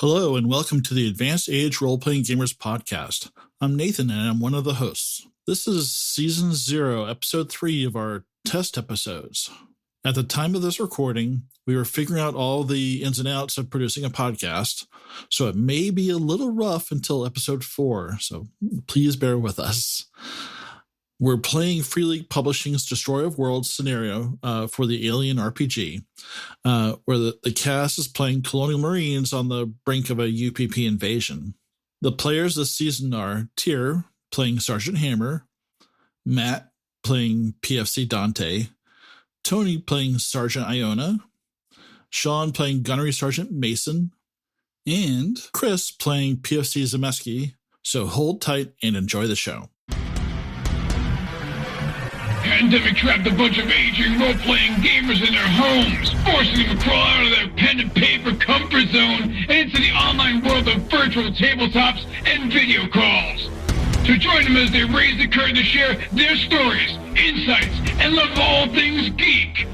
Hello and welcome to the Advanced Age Role-Playing Gamers podcast. I'm Nathan and I'm one of the hosts. This is Season 0, Episode 3 of our test episodes. At the time of this recording, we were figuring out all the ins and outs of producing a podcast, so it may be a little rough until Episode 4, so please bear with us. We're playing Free League Publishing's Destroyer of Worlds scenario for the Alien RPG, where the cast is playing Colonial Marines on the brink of a UPP invasion. The players this season are Tyr, playing Sergeant Hammer, Matt, playing PFC Dante, Tony, playing Sergeant Iona, Sean, playing Gunnery Sergeant Mason, and Chris, playing PFC Zemeski. So hold tight and enjoy the show. Pandemic trapped a bunch of aging role-playing gamers in their homes, forcing them to crawl out of their pen and paper comfort zone and into the online world of virtual tabletops and video calls. So join them as they raise the curtain to share their stories, insights, and love of all things geek.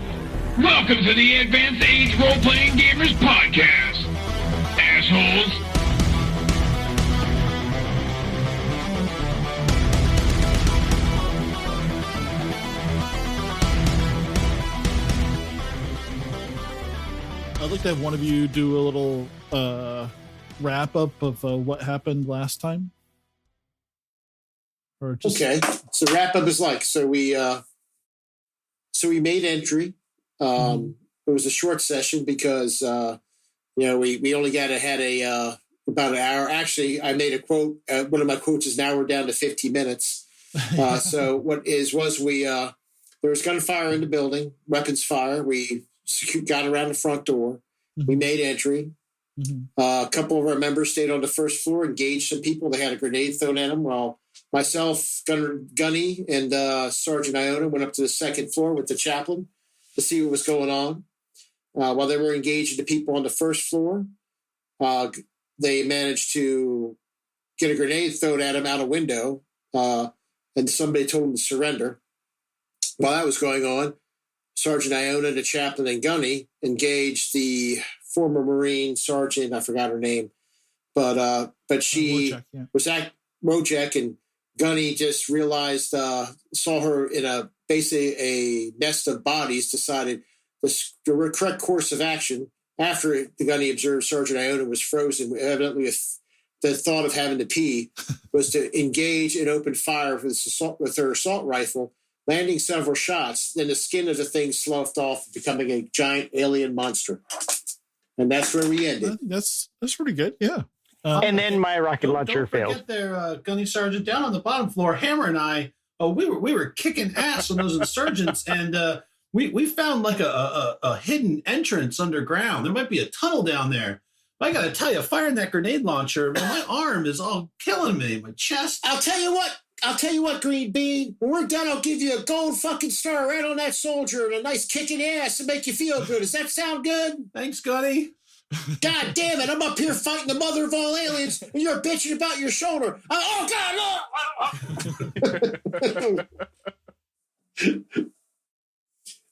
Welcome to the Advanced Age Role-Playing Gamers podcast, assholes. I'd like to have one of you do a little wrap up of what happened last time. Or just... Okay, so wrap up is like we made entry. It was a short session because we only had about an hour. Actually, I made a quote. One of my quotes is now we're down to 50 minutes. So there was gunfire in the building, weapons fire. We got around the front door. We made entry. A couple of our members stayed on the first floor, engaged some people. They had a grenade thrown at them, while myself, Gunny, and Sergeant Iona went up to the second floor with the chaplain to see what was going on. While they were engaging the people on the first floor, they managed to get a grenade thrown at them out a window, and somebody told them to surrender. While that was going on, Sergeant Iona, the chaplain, and Gunny engaged the former Marine sergeant. I forgot her name, but she was at Wojek, and Gunny just realized, saw her in basically a nest of bodies, decided the correct course of action after the Gunny observed Sergeant Iona was frozen, evidently with the thought of having to pee, was to engage and open fire with her assault rifle, landing several shots. Then the skin of the thing sloughed off, becoming a giant alien monster. And that's where we ended. That's pretty good, yeah. And then my rocket launcher failed. Don't forget there, Gunny Sergeant, down on the bottom floor, Hammer and I, we were kicking ass on those insurgents, and we found like a hidden entrance underground. There might be a tunnel down there. But I got to tell you, firing that grenade launcher, man, my arm is all killing me, my chest. I'll tell you what, Green Bean. When we're done, I'll give you a gold fucking star right on that soldier and a nice kick in the ass to make you feel good. Does that sound good? Thanks, Gunny. God damn it, I'm up here fighting the mother of all aliens, and you're bitching about your shoulder. Oh, God, no!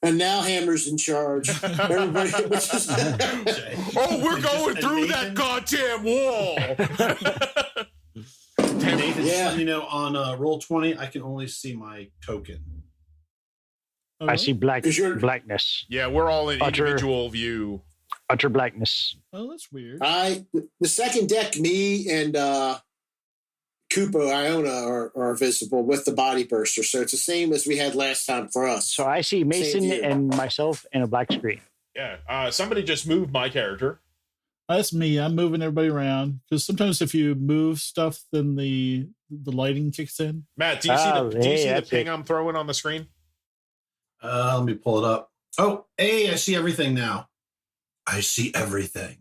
And now Hammer's in charge. Everybody, we're going through that goddamn wall. Nathan, just let me know on Roll20, I can only see my token. I see blackness. Yeah, we're all in individual view. Utter blackness. Oh, that's weird. The second deck, me and Cupo, Iona are visible with the body burster, so it's the same as we had last time for us. So I see Mason and myself in a black screen. Yeah, somebody just moved my character. That's me. I'm moving everybody around because sometimes if you move stuff, then the lighting kicks in. Matt, do you see the ping I'm throwing on the screen? Let me pull it up. Oh, hey, I see everything now. I see everything.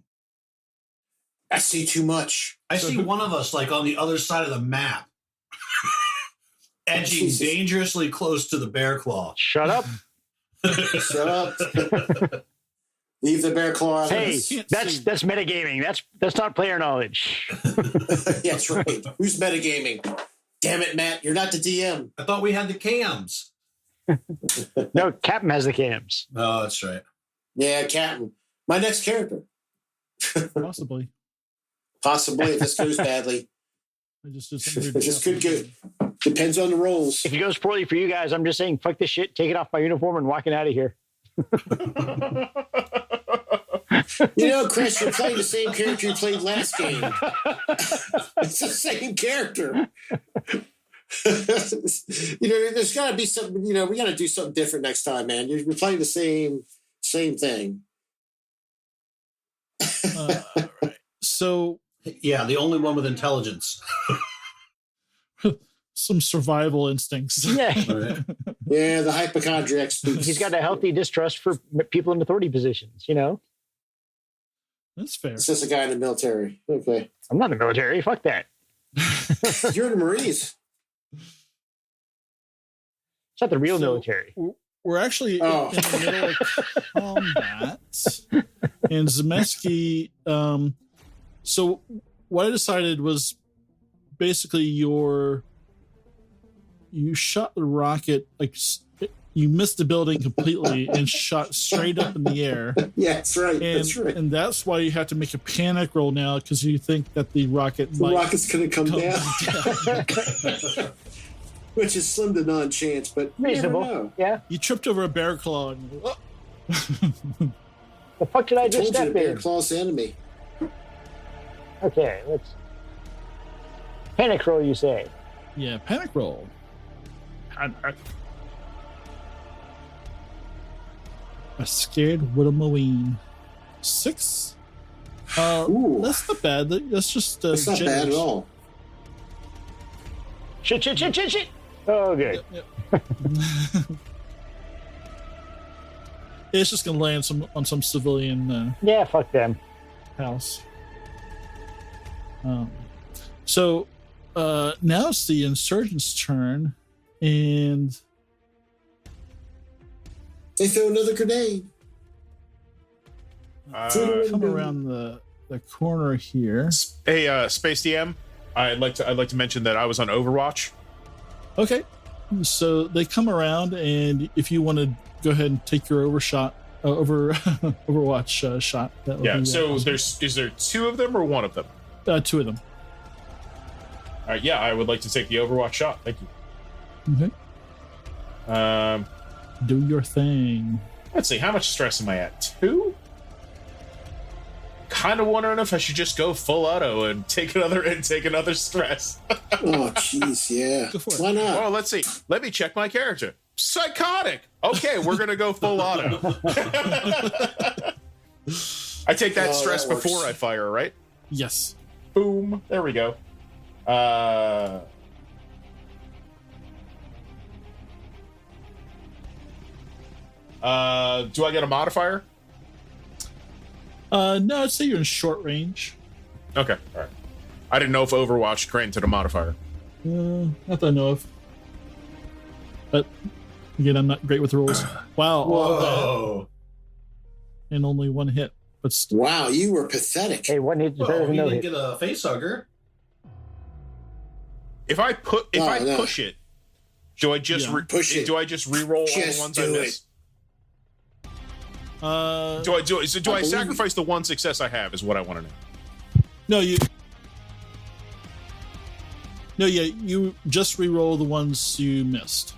I see too much. I see one of us like on the other side of the map, edging dangerously close to the bear claw. Shut up. Shut up. Leave the bear claw out of this. Hey, that's metagaming. That's not player knowledge. That's right. Who's metagaming? Damn it, Matt. You're not the DM. I thought we had the cams. No, Captain has the cams. Oh, that's right. Yeah, Captain. My next character. Possibly. Possibly if this goes badly. I just did something It just could go. Depends on the rolls. If it goes poorly for you guys, I'm just saying, fuck this shit, taking off my uniform and walking out of here. You know, Chris, you're playing the same character you played last game. It's the same character. You know, there's got to be something. You know, we got to do something different next time, man. You're playing the same thing. All right. So, Yeah, the only one with intelligence. some survival instincts. Yeah. Right. Yeah, the hypochondriac spooks. He's got a healthy distrust for people in authority positions, you know? That's fair. It's just a guy in the military. Okay. I'm not in the military. Fuck that. You're in the Marines. It's not the real So- military. We're actually in the middle of combat. And Zemeski, so what I decided was basically you shot the rocket, like you missed the building completely and shot straight up in the air. Yeah, that's right. That's right. And that's why you have to make a panic roll now, because you think that the rocket The rocket's going to come down. down. Which is slim to none chance, but you never Reasonable. know. Yeah. You tripped over a bear claw. And, oh. The fuck did I I just told you step the bear in? claw's the enemy. Okay, let's. Panic roll, you say? Yeah, panic roll. A scared little Marine. 6. Ooh. That's not bad. That's just That's not bad at generous. all. Shit. Oh, good. Yep. It's just gonna land on some civilian Yeah, fuck them. house. So now it's the insurgent's turn, and They throw another grenade. come around the corner here. Hey, Space DM, I'd like to mention that I was on Overwatch. Okay, so they come around, and if you want to go ahead and take your Overwatch shot, that would Yeah. be, So awesome. is there 2 of them or 1 of them? 2 of them. All right. Yeah, I would like to take the Overwatch shot. Thank you. Okay, do your thing. Let's see. How much stress am I at? 2. Kind of wondering if I should just go full auto and take another stress. Oh, jeez, yeah. Go for it. Why not? Well, let's see. Let me check my character. Psychotic. Okay, we're gonna go full auto. I take that Oh, stress that works. before I fire, right? Yes. Boom. There we go. Do I get a modifier? No, I'd say you're in short range. Okay. All right. I didn't know if Overwatch granted a modifier. Not that I know of. But again, I'm not great with rules. Wow, all that, Whoa. and only 1 hit. But Wow, you were pathetic. Hey, one hit is better Well, than he no didn't hit. get a face hugger. If I No. push it, do I just Yeah. Push it. do I just re-roll all the Just ones I do miss? Do I believe sacrifice the 1 success I have? Is what I want to know. No, you just re-roll the ones you missed.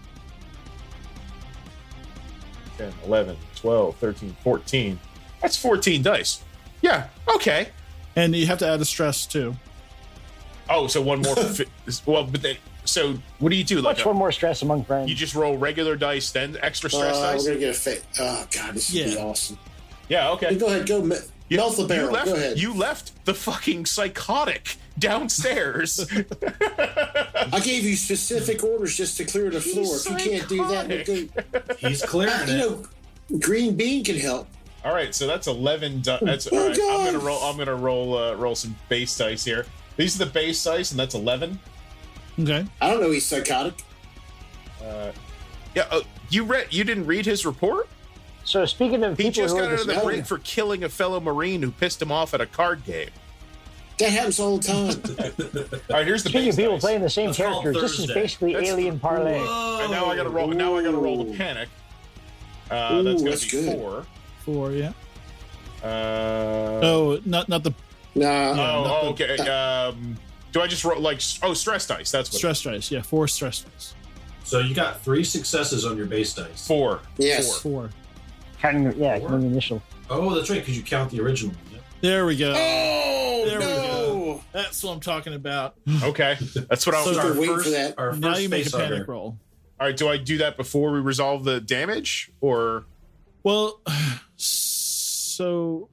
10, 11, 12, 13, 14. That's 14 dice. Yeah, okay. And you have to add a stress too. Oh, so 1 more. So what do you do? Like Much one more stress among friends. you just roll regular dice, then extra stress We're dice? going to get a fake. Oh, God, this would be Yeah. awesome. Yeah, okay. Hey, go ahead, go. Melt the barrel. left, Go ahead. You left the fucking psychotic downstairs. I gave you specific orders just to clear the floor. If you can't do that, we're good. He's clearing You it. know, Green Bean can help. All right, so that's 11. That's Oh, all right. God. I'm gonna roll some base dice here. These are the base dice, and that's 11. Okay. I don't know he's psychotic. Yeah, you didn't read his report? So speaking of He people just who got are out of the dis- break for killing a fellow Marine who pissed him off at a card game. That happens all the time. All right, here's the speaking base of people dice. playing the same That's called characters, this is Thursday. basically That's- Alien Parlay. Whoa. And now I gotta roll. Now I gotta roll the panic. That's gonna that's be good. 4. 4, yeah. Uh, Oh, not the No. Okay. Do I just roll like stress dice? That's what. Stress dice. Yeah, 4 stress dice. So you got 3 successes on your base dice. 4. Yes. 4. Counting the initial. Oh, that's right, because you count the original one. Yep. There we go. Oh, There we no. go. That's what I'm talking about. Okay, that's what I was. So we're waiting for that. Our Now first you make a face hugger. panic roll. All right, do I do that before we resolve the damage, or? Well, so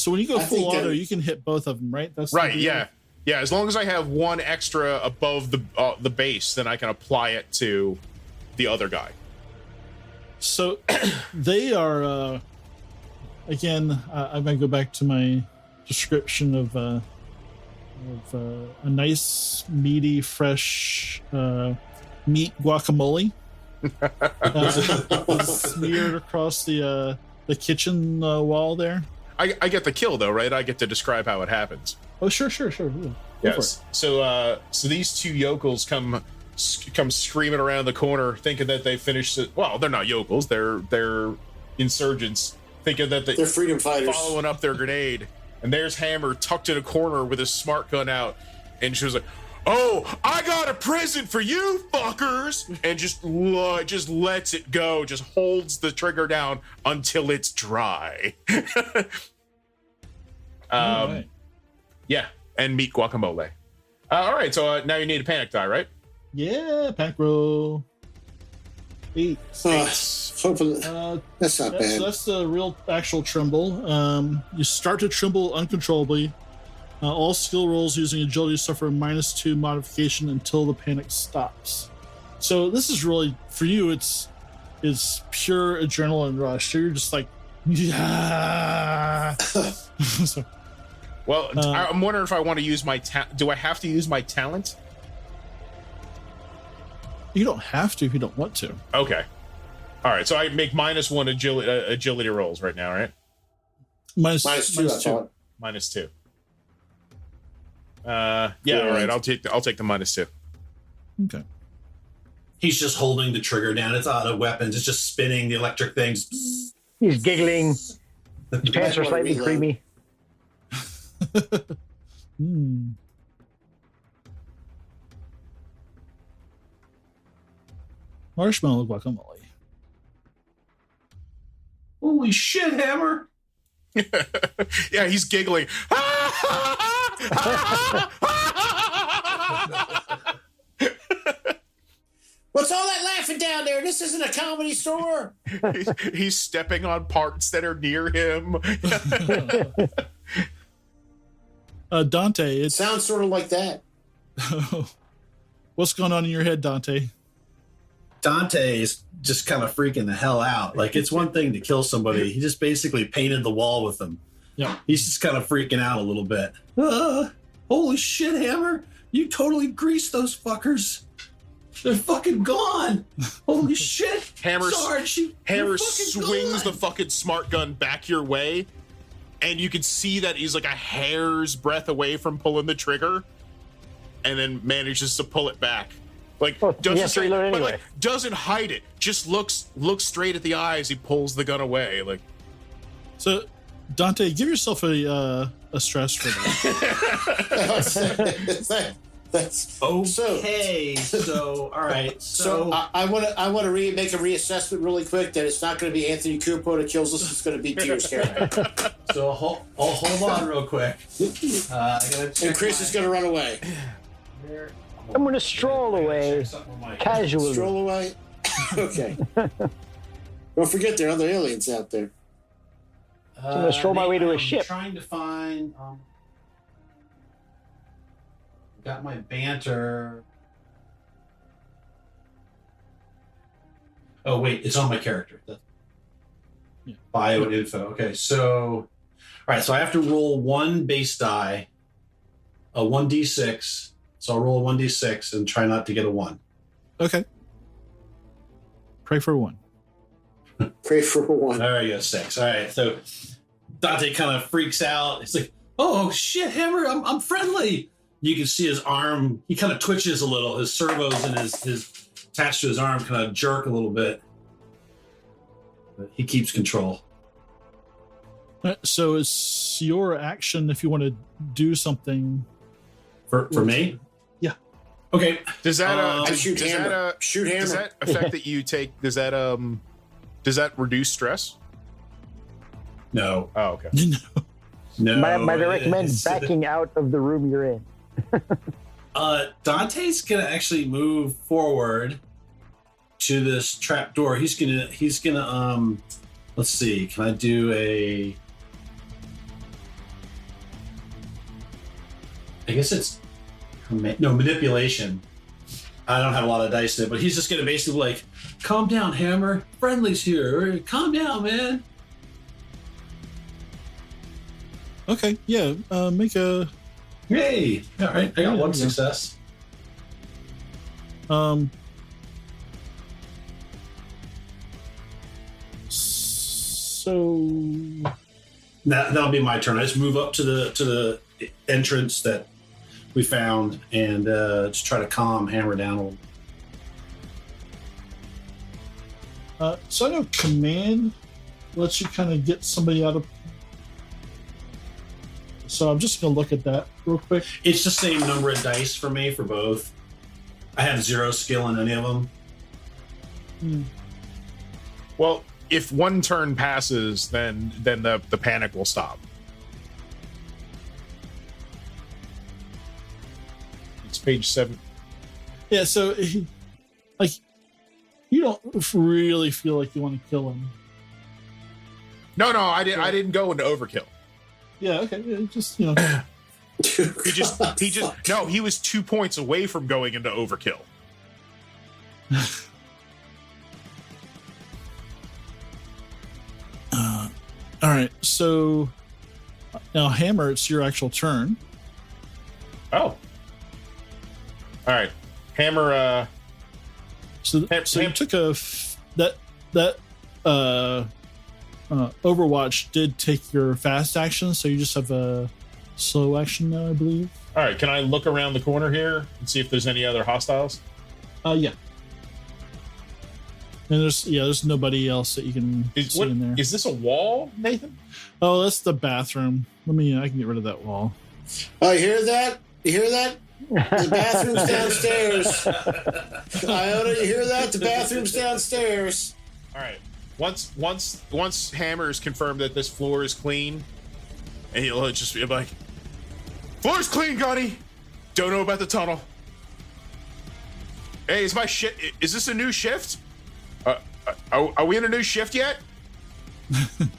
when you go I full think auto, that- you can hit both of them, right? That's the Right. deal? Yeah. As long as I have 1 extra above the base, then I can apply it to the other guy. So they are again. I'm gonna go back to my description of a nice, meaty, fresh meat guacamole smeared across the kitchen wall there. I get the kill though, right? I get to describe how it happens. Oh, sure. Yeah. Go Yes. So these 2 yokels come screaming around the corner, thinking that they finished it. Well, they're not yokels; they're insurgents, thinking that They're freedom fighters. following up their grenade. And there's Hammer tucked in a corner with his smart gun out, and she was like, "Oh, I got a present for you, fuckers!" And just lets it go, just holds the trigger down until it's dry. All right. Yeah, and meat guacamole. All right, so now you need a panic die, right? Yeah, panic roll. 8. Hopefully, that's not bad. So that's the real actual tremble. You start to tremble uncontrollably. All skill rolls using agility suffer a -2 modification until the panic stops. So this is really, for you, it's pure adrenaline rush. You're just like, yeah. So, Well, I'm wondering if I want to use my do I have to use my talent? you don't have to if you don't want to. Okay. All right, so I make -1 agility rolls right now, right? -2, I -2. thought. -2. Yeah, all right. I'll take the -2. Okay. He's just holding the trigger down. It's out of weapons. It's just spinning the electric things. He's giggling. His pants are wanna slightly reload. creamy. Marshmallow guacamole. Holy shit, Hammer! Yeah, he's giggling. What's all that laughing down there? This isn't a comedy store. He's stepping on parts that are near him. Dante, It it's sounds sort of like that. what's going on in your head, Dante? Dante is just kind of freaking the hell out. Like, it's one thing to kill somebody. He just basically painted the wall with them. Yeah. He's just kind of freaking out a little bit. Holy shit, Hammer! You totally greased those fuckers. They're fucking gone. Holy shit! Hammer Sarge, Hammer they're fucking swings the gone. fucking smart gun back your way, and you can see that he's like a hair's breadth away from pulling the trigger, and then manages to pull it back. Like Well, he has to reload but, anyway. like, doesn't hide it. Just looks straight at the eyes. He pulls the gun away. Like, So, Dante, give yourself a stress for that. That's Okay, so all right, So I want to make a reassessment really quick that it's not going to be Anthony Cupo that kills us. It's going to be Tears Carey. So hold on real quick. I gotta check And Chris is going to run away. I'm going to stroll away casually. Stroll away. Okay. Don't forget there are other aliens out there. I'm going to stroll my way to a ship. Trying to find. Got my banter. Oh wait, it's on my character. Yeah. Bio and info. Okay, so all right, so I have to roll 1 base die, a 1d6. So I'll roll a 1d6 and try not to get a 1. Okay. Pray for 1. Pray for 1. There you go, 6. All right, so Dante kind of freaks out. It's like, oh shit, Hammer, I'm friendly. You can see his arm, he kind of twitches a little. His servos and his attached to his arm kind of jerk a little bit. But he keeps control. So it's your action if you want to do something. For me? Yeah. Okay. Does that shoot hammer. Shoot hammer. Does that effect that you take? Does that reduce stress? No. Oh, okay. No. Might I recommend backing out of the room you're in? Dante's gonna actually move forward to this trap door. He's gonna let's see, can I do I guess it's manipulation. I don't have a lot of dice in it, but he's just gonna basically like, calm down, Hammer. Friendly's here. Calm down, man. Okay, yeah. Make a. Hey, all right. I got one success. So That'll be my turn. I just move up to the entrance that we found and just try to calm Hammer down a little. So I know command lets you kind of get somebody out of. So I'm just gonna look at that real quick. It's the same number of dice for me for both. I have 0 skill in any of them. Well, if one turn passes, then the panic will stop. It's page 7. Yeah. So, like, you don't really feel like you want to kill him. No, I didn't go into overkill. Yeah. Okay. Yeah, just you know. He was 2 points away from going into overkill. All right. So now, Hammer, it's your actual turn. Oh. All right, Hammer. So you took that Overwatch did take your fast action, so you just have a slow action now, I believe. All right, can I look around the corner here and see if there's any other hostiles? Yeah. And there's nobody else that you can see in there. Is this a wall, Nathan? Oh, that's the bathroom. I can get rid of that wall. Oh, you hear that? You hear that? The bathroom's downstairs. Iona, you hear that? The bathroom's downstairs. All right. Once Hammer is confirmed that this floor is clean, and he'll just be like, "Floor's clean, Gunny. Don't know about the tunnel. Hey, is my shit? Is this a new shift? Are we in a new shift yet?"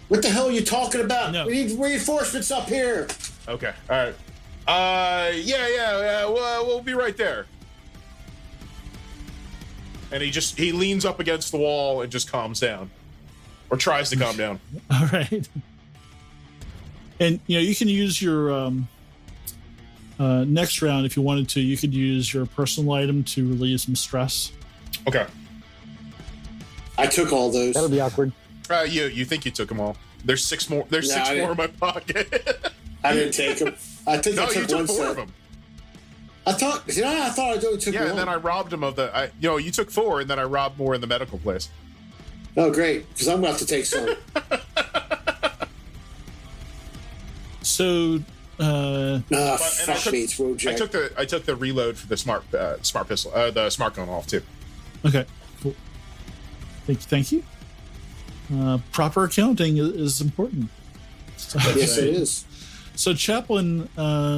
What the hell are you talking about? No. We need reinforcements up here. Okay. All right. Yeah. We'll be right there. And he leans up against the wall and just calms down, or tries to calm down. All right. And you can use your next round if you wanted to. You could use your personal item to relieve some stress. Okay. I took all those. That'll be awkward. You think you took them all? There's 6 more. There's 6 more in my pocket. I didn't take them. I think I took you took one 4 set. of them. I thought I only took one. And then I robbed him of the. You took 4, and then I robbed more in the medical place. Oh, great! Because I'm about to take some. So, fuck me, it's Wojak. I took the reload for the smart pistol, the smart gun off too. okay, cool. Thank you. Proper accounting is important. Yes, it is. So Chaplin,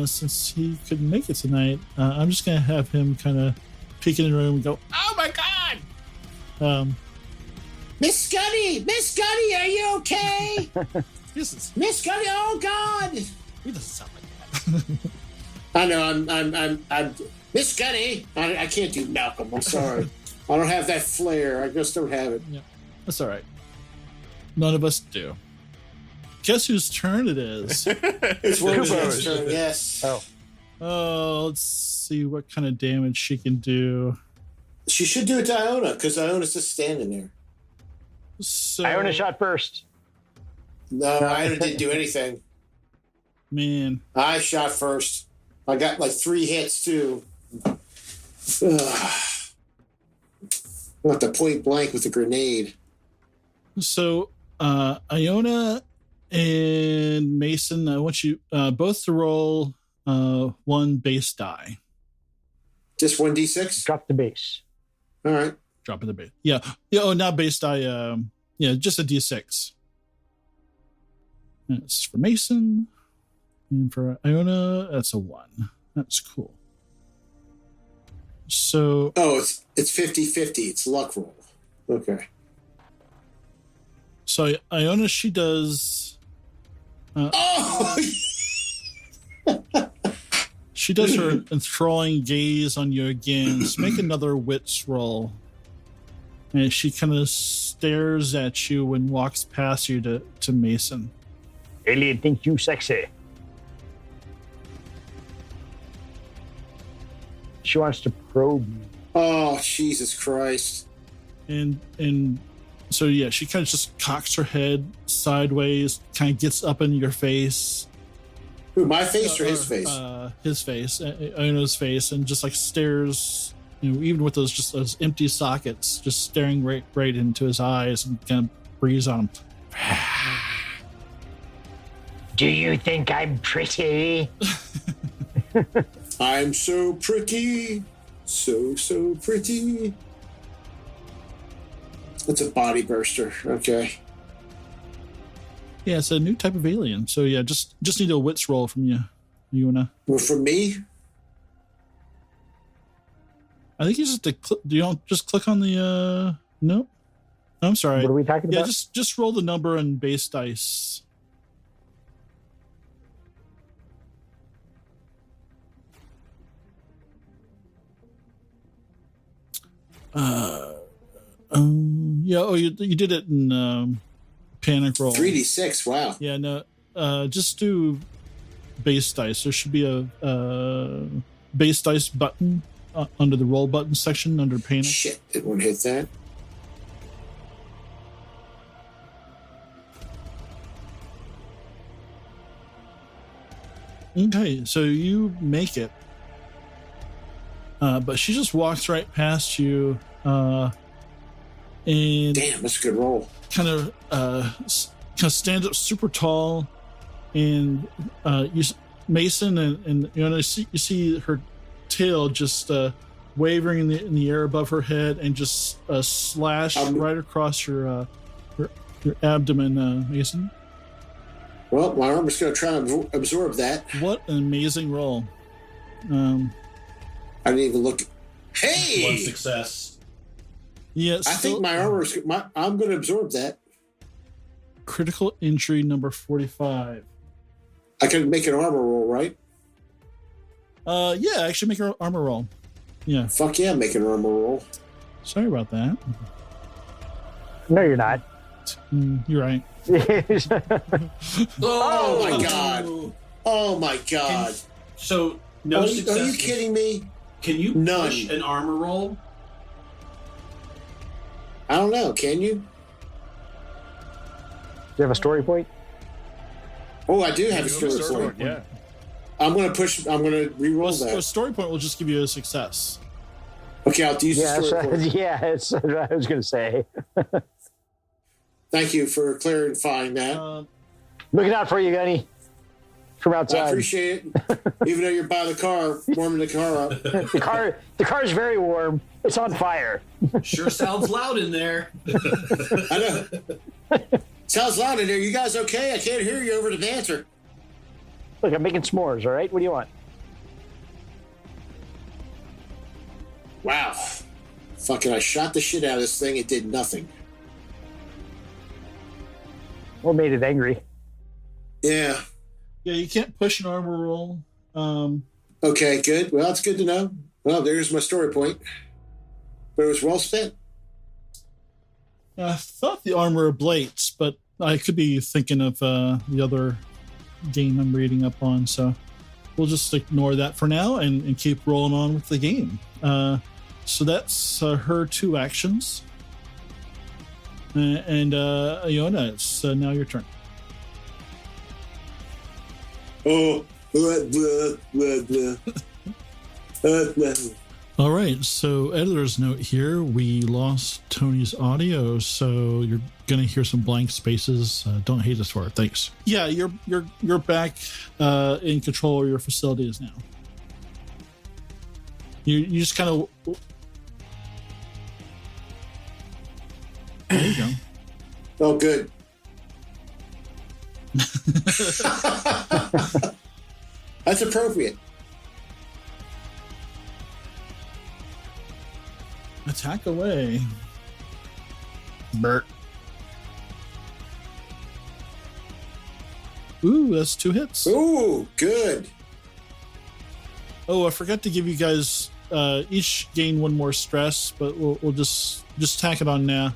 since he couldn't make it tonight, I'm just going to have him kind of peek in the room and go, "Oh my God!" Miss Gunny, are you okay? Miss Gunny, oh God! He doesn't sound like that. I know. I'm Miss Gunny. I can't do Malcolm. I'm sorry. I don't have that flair. I just don't have it. Yeah, that's all right. None of us do. Guess whose turn it is? It's Wojak's turn. Yes. Oh, let's see what kind of damage she can do. She should do it to Iona because Iona's just standing there. So, Iona shot first. No, Iona didn't do anything. Man, I shot first. I got like 3 hits too. Went to point blank with a grenade. so Iona, And Mason, I want you both to roll 1 base die. Just 1d6? Drop the base. All right. Dropping the base. Yeah. Oh, not base die. Just a d6. That's for Mason. And for Iona, that's a 1. That's cool. So. Oh, it's 50-50. It's luck roll. Okay. So Iona, she does. She does her enthralling gaze on you again. So make another wits roll. And she kind of stares at you and walks past you to Mason. Alien thinks you sexy. She wants to probe you. Oh, Jesus Christ. And so, yeah, she kind of just cocks her head sideways, kind of gets up in your face. Who, my face or his face? His face, Iona's face, and just like stares, even with those empty sockets, just staring right into his eyes and kind of breathes on him. Do you think I'm pretty? I'm so pretty. So pretty. It's a body burster. Okay. Yeah, it's a new type of alien. So yeah, just need a wits roll from you, Iona. Well, from me? I think you just click on the no. I'm sorry. What are we talking about? Yeah, just roll the number and base dice. You did it in panic roll. 3d6. Wow. Yeah, no. Just do base dice. There should be a base dice button under the roll button section under panic. Shit, it won't hit that. Okay, so you make it. But she just walks right past you, and damn, that's a good roll. Kind of stands up super tall, and Mason and you see her tail just wavering in the air above her head, and just slash right across your abdomen, Mason. Well, my armor's going to try to absorb that. What an amazing roll! I didn't even look. Hey, 1 success. Yeah, I think my armor's. I'm going to absorb that. Critical injury number 45. I can make an armor roll, right? Yeah, actually make an armor roll. Yeah. Fuck yeah, make an armor roll. Sorry about that. No, you're not. You're right. Oh my god! Oh my god! So no success. Are you kidding me? Can you push an armor roll? I don't know. Can you? Do you have a story point? Oh, I do have a story point. Yeah. I'm going to re-roll that. A story point will just give you a success. Okay, I'll use the story point. Yeah, that's what I was going to say. Thank you for clarifying that. Looking out for you, Gunny. From outside. I appreciate it. Even though you're by the car, warming the car up. The car's very warm. It's on fire. Sure sounds loud in there. I know. Sounds loud in there. You guys okay? I can't hear you over the banter. Look, I'm making s'mores, all right? What do you want? Wow. Fucking, I shot the shit out of this thing. It did nothing. What made it angry? Yeah. Yeah, you can't push an armor roll. Okay, good. Well, it's good to know. Well, there's my story point. But it was well spent. I thought the armor ablates, but I could be thinking of the other game I'm reading up on, so we'll just ignore that for now and keep rolling on with the game. So that's her 2 actions. And Iona, it's now your turn. Oh, blah, blah, blah, blah. All right, so editor's note here, we lost Tony's audio, so you're going to hear some blank spaces. Don't hate us for it. Thanks. Yeah, you're back in control of your facilities now. You just kind of... There you go. Oh, good. That's appropriate. Attack away. Bert. Ooh, that's 2 hits. Ooh, good. Oh, I forgot to give you guys each gain 1 more stress, but we'll just tack it on now.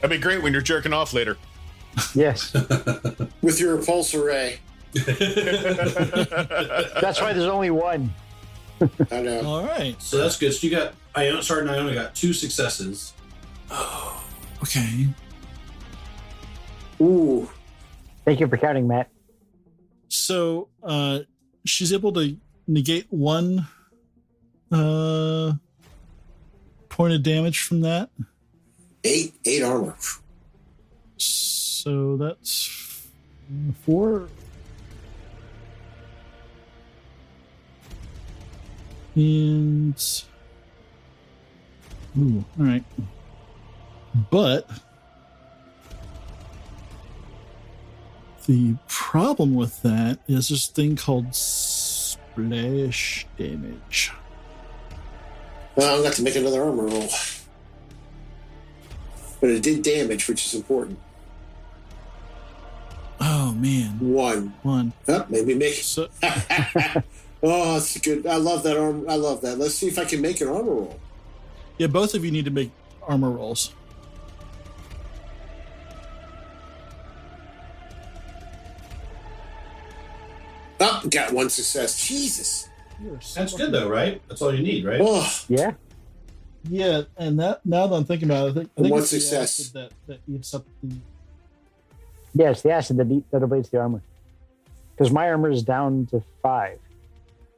That'd be great when you're jerking off later. Yes. With your repulsor ray. That's why there's only 1. I know. All right. So that's good. So you got Iona got 2 successes. Oh, okay. Ooh. Thank you for counting, Matt. So she's able to negate 1 point of damage from that. 8 armor. So that's 4. And ooh, all right. But the problem with that is this thing called splash damage. Well, I'm going to have to make another armor roll. But it did damage, which is important. Oh man. 1. Oh, maybe make it. So Oh, that's good. I love that armor. I love that. Let's see if I can make an armor roll. yeah, both of you need to make armor rolls. Oh, got 1 success. Jesus. That's good though, right? That's all you need, right? Oh, Yeah. Yeah, and that now that I'm thinking about it, I think One it's the success. acid that eats up the. Yes, the acid that ablates the armor. Because my armor is down to 5.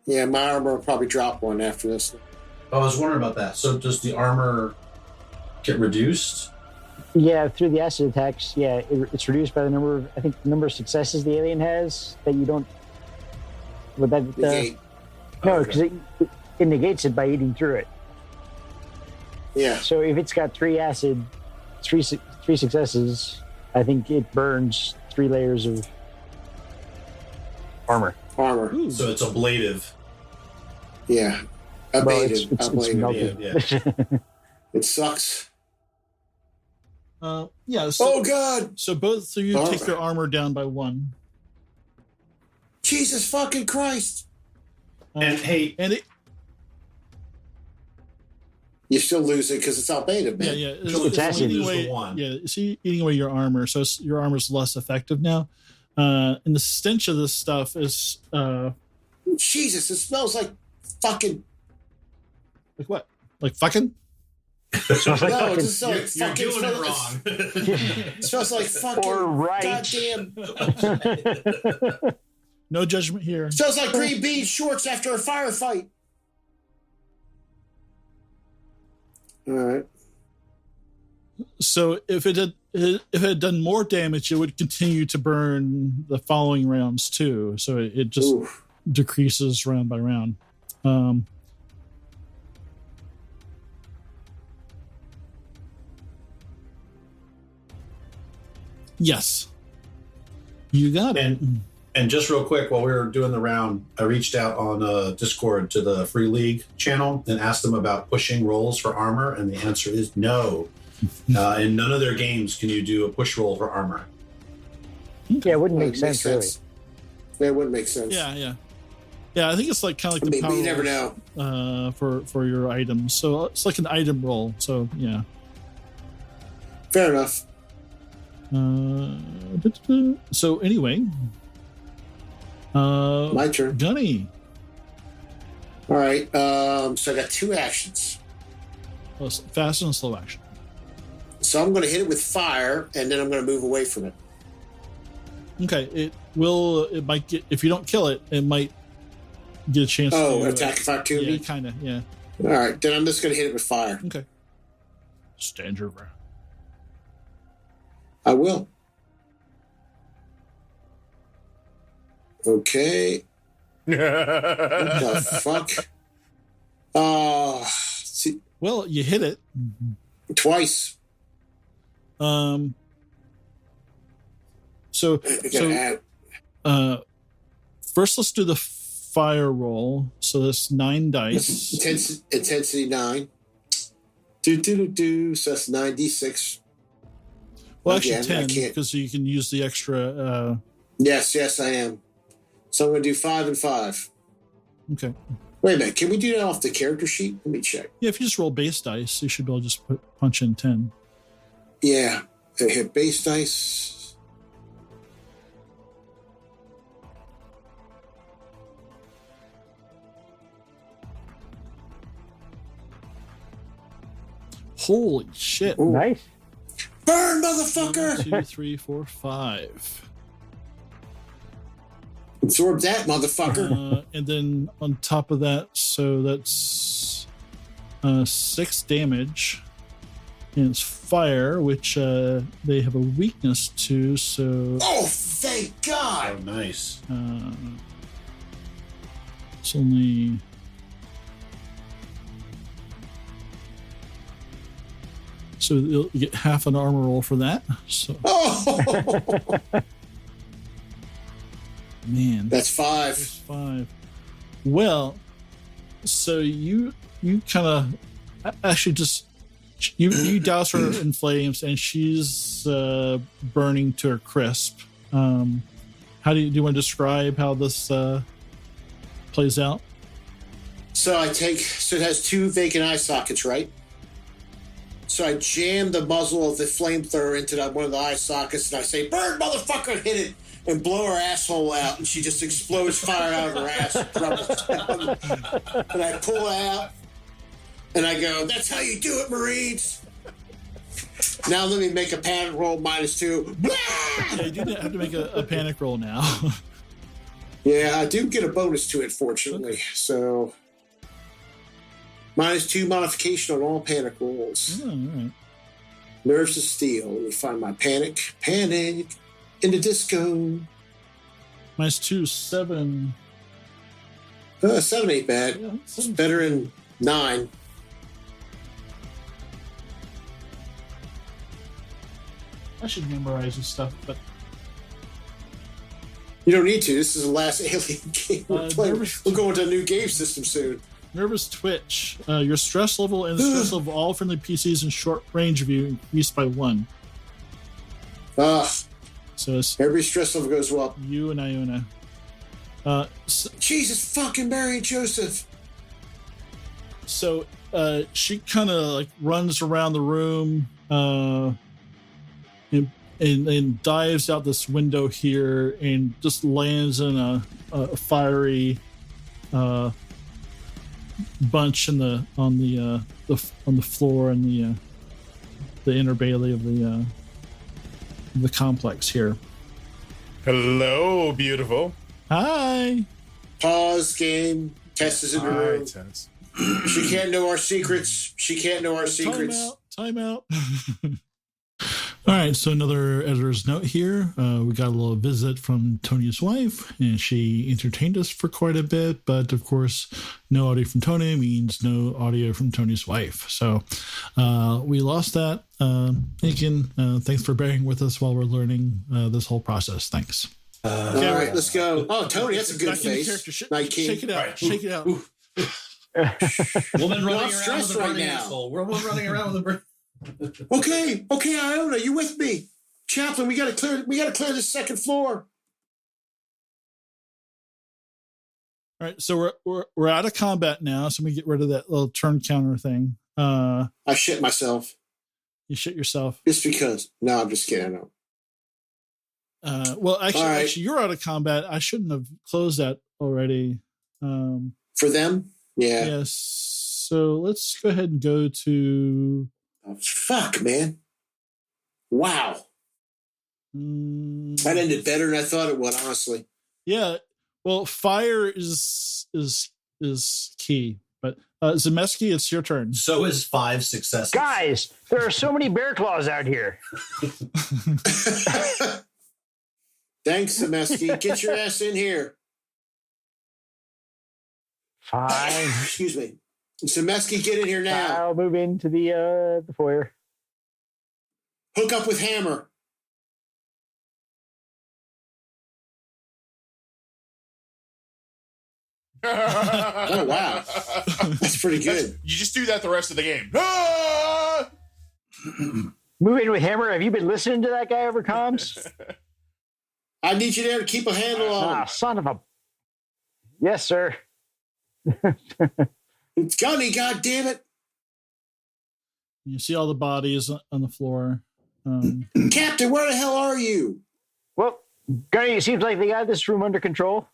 yeah, my armor will probably drop 1 after this. I was wondering about that. So does the armor get reduced? Yeah, through the acid attacks, yeah, it's reduced by the number of successes the alien has that you don't. Would that Negate. no, Okay. because it negates it by eating through it. Yeah. So if it's got 3 acid, 3 successes, I think it burns 3 layers of armor. Armor. Ooh. So it's ablative. Yeah. Well, Abated. it's Ablated. melted. Yeah. It sucks. Yeah. So, Oh, God. so both of you Armor. take your armor down by 1. Jesus fucking Christ. And hey, and it, You still lose it because it's outdated, man. yeah, It's acid. eating Lose the away, 1. yeah, it's eating away your armor, so your armor's less effective now. And the stench of this stuff is Jesus, it smells like fucking. like what? Like fucking? So it's like No, it fucking, just smells like You're fucking. doing it wrong. It smells like fucking. Or right. Goddamn. No judgment here. It smells like green bean shorts after a firefight. All right. So if it had done more damage, it would continue to burn the following rounds too. So it just Oof. decreases round by round. Yes, you got it. And just real quick, while we were doing the round, I reached out on Discord to the Free League channel and asked them about pushing rolls for armor, and the answer is no. In none of their games can you do a push roll for armor. yeah, it wouldn't make It sense, really. Yeah, it wouldn't make sense. Yeah. I think it's like kind of like I the mean, power but you never rolls, know. for your items. So it's like an item roll. So yeah. Fair enough. So anyway, My turn. Gunny. All right. So I got 2 actions. Fast and slow action. So I'm going to hit it with fire, and then I'm going to move away from it. Okay, it will. It might get if you don't kill it. It might get a chance. Oh, to attack of opportunity. Yeah, kind of. Yeah. All right, then I'm just going to hit it with fire. Okay. Stand your ground. I will. Okay. What the fuck? See, Well, you hit it. twice. So Add. first let's do the fire roll. So that's 9 dice. Intensity 9. So that's 9d6. Well, actually Again, 10 because you can use the extra. Yes, I am. So I'm going to do 5 and 5. Okay. Wait a minute. Can we do that off the character sheet? Let me check. Yeah, if you just roll base dice, you should be able to just punch in 10. Yeah. I hit base dice. Holy shit! Ooh. Nice. Burn, motherfucker! 1, 2, 3, 4, 5. Absorb that, motherfucker. And then on top of that, so that's 6 damage. And it's fire, which they have a weakness to, so... Oh, thank God! Oh, nice. It's only... So you'll get half an armor roll for that. So, Oh! man. That's 5. That's 5. Well, so you kind of actually just you douse her in flames, and she's burning to a crisp. How do you want to describe how this plays out? So it has 2 vacant eye sockets, right? So I jam the muzzle of the flamethrower into one of the eye sockets, and I say, "Burn, motherfucker!" Hit it and blow her asshole out, and she just explodes fire out of her ass. And I pull out, and I go, "That's how you do it, Marines." Now let me make a panic roll -2. Yeah, you do have to make a panic roll now. Yeah, I do get a bonus to it, fortunately. Okay. So -2 modification on all panic rolls. Oh, all right. Nerves of steel. Let me find my panic in the disco. -2, 7. 7 ain't bad. Yeah, It's better than 9. I should memorize this stuff, but You don't need to. This is the last Alien game we're playing. nervous- We're going to a new game system soon. nervous twitch. Your stress level and the stress level of all friendly PCs in short range of you increased by 1. So it's Every stress level goes up. you and Iona. Jesus fucking Mary and Joseph. So she kind of like runs around the room and dives out this window here and just lands in a fiery bunch on the floor in the inner bailey of the complex here. Hello, beautiful. Hi. Pause game. Tess is in the Hi, room. Tess. She can't know our secrets. She can't know our secrets. Time out. All right, so another editor's note here. We got a little visit from Tony's wife, and she entertained us for quite a bit. But of course, no audio from Tony means no audio from Tony's wife. So we lost that. Again, thanks for bearing with us while we're learning this whole process. Thanks. All right, let's go. Oh, Tony, that's a good Back into face. character. Night King. Shake it out. Right. Shake it out. Woman running around stressed with a right burning now. asshole. Woman running around with a burning. Okay, Iona, you with me? Chaplain, we gotta clear the second floor. All right, so we're out of combat now, so we get rid of that little turn counter thing. I shit myself. You shit yourself. Just because. No, I'm just kidding. No. Well, All right. actually, you're out of combat. I shouldn't have closed that already. For them? Yeah. Yes. So let's go ahead and go to. Oh, fuck, man. Wow. That ended better than I thought it would, honestly. Yeah. Well, fire is key. But Zemeski, it's your turn. So is 5 successes. Guys, there are so many bear claws out here. Thanks, Zemeski. Get your ass in here. 5. Excuse me. Zemeski, get in here now. I'll move into the foyer. Hook up with Hammer. Oh, wow. That's pretty good. You just do that the rest of the game. Ah! Move in with Hammer. Have you been listening to that guy over comms? I need you there to keep a handle on him. Son of a... Yes, sir. It's Gunny, goddammit. You see all the bodies on the floor. Captain, where the hell are you? Well, Gunny, it seems like they got this room under control.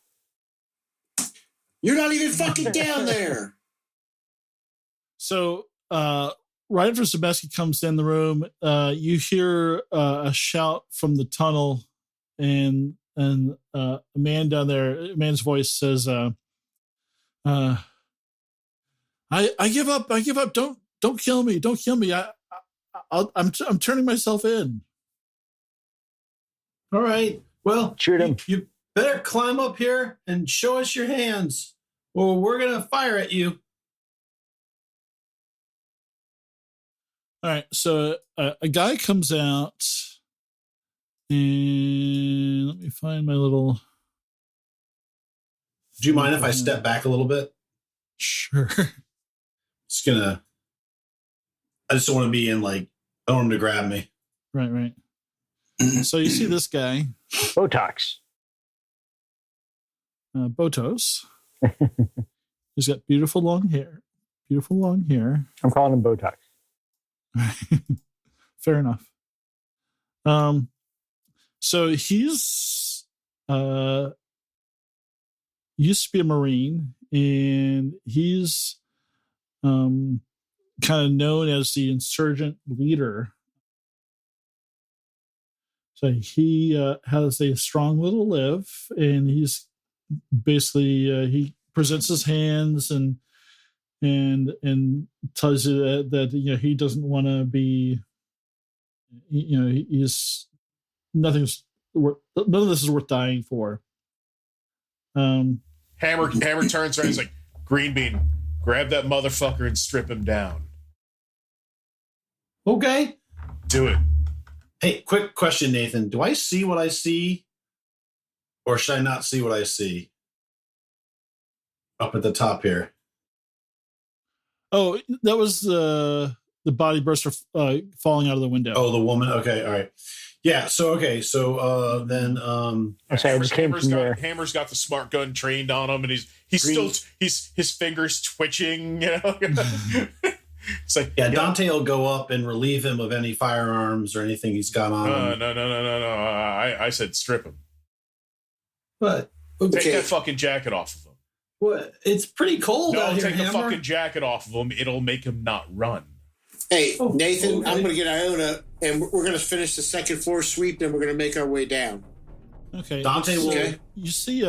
You're not even fucking down there. So, right after Zemeski comes in the room, you hear a shout from the tunnel, and a man down there, a man's voice says, I give up. I give up. Don't kill me. Don't kill me. I'm turning myself in. All right. Well, shoot him. You better climb up here and show us your hands, or we're going to fire at you. All right. So a guy comes out, and let me find my little. Do you mind if I step back a little bit? Sure. I just don't want to be in, like, I don't want him to grab me. Right. So you see this guy. Botox. Botos. He's got beautiful long hair. I'm calling him Botox. Fair enough. So he's used to be a Marine, and he's kind of known as the insurgent leader. So he has a strong will to live, and he's basically he presents his hands and tells you that he doesn't want to be, he's none of this is worth dying for. Hammer turns around. He's like, Green Bean, grab that motherfucker and strip him down. Okay. Do it. Hey, quick question, Nathan. Do I see what I see, or should I not see what I see? Up at the top here. Oh, that was the body burster falling out of the window. Oh, the woman. Okay, all right. Yeah. So then sorry, I just came from there. Hammer's got the smart gun trained on him, and he's still his fingers twitching. It's like, yeah, Dante will go up and relieve him of any firearms or anything he's got on him. No. I said strip him. But take that fucking jacket off of him. What? It's pretty cold out here, take Hammer. the fucking jacket off of him. It'll make him not run. Hey, Nathan, okay. I'm going to get Iona, and we're going to finish the second floor sweep, then we're going to make our way down. Okay. Dante will. Okay. You see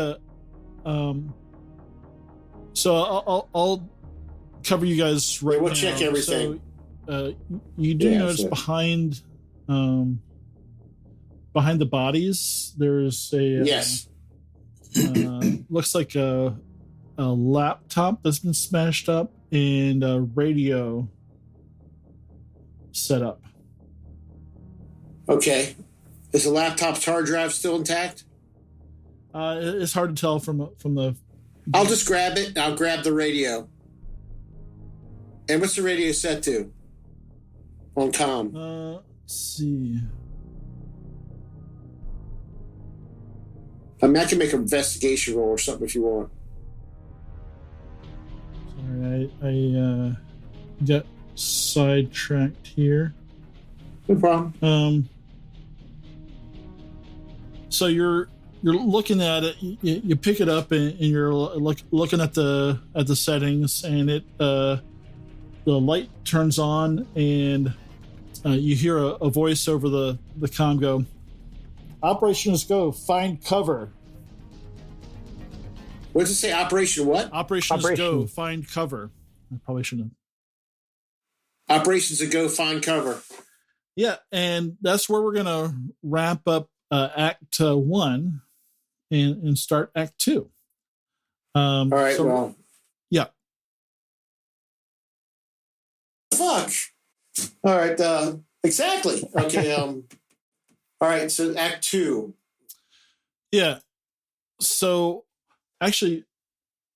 so I'll cover you guys right now. We'll check everything. So, you do notice behind the bodies, there's a yes. Looks like a laptop that's been smashed up and a radio set up. Okay. Is the laptop's hard drive still intact? It's hard to tell from the. I'll just grab it, and I'll grab the radio. And what's the radio set to? On comm. Let's see. I mean, I can make an investigation roll or something if you want. Sorry, I got sidetracked here. No problem. So you're looking at it. You pick it up and you're looking at the settings, and it the light turns on, and you hear a voice over the comm go, Operations Go, find cover. What did it say? Operation what? Operations Go, find cover. I probably shouldn't have. Operations Go, find cover. Yeah, and that's where we're going to wrap up Act 1 and start Act 2. All right, well. Yeah. Fuck. All right, exactly. Okay, all right, so Act 2. Yeah. So, actually,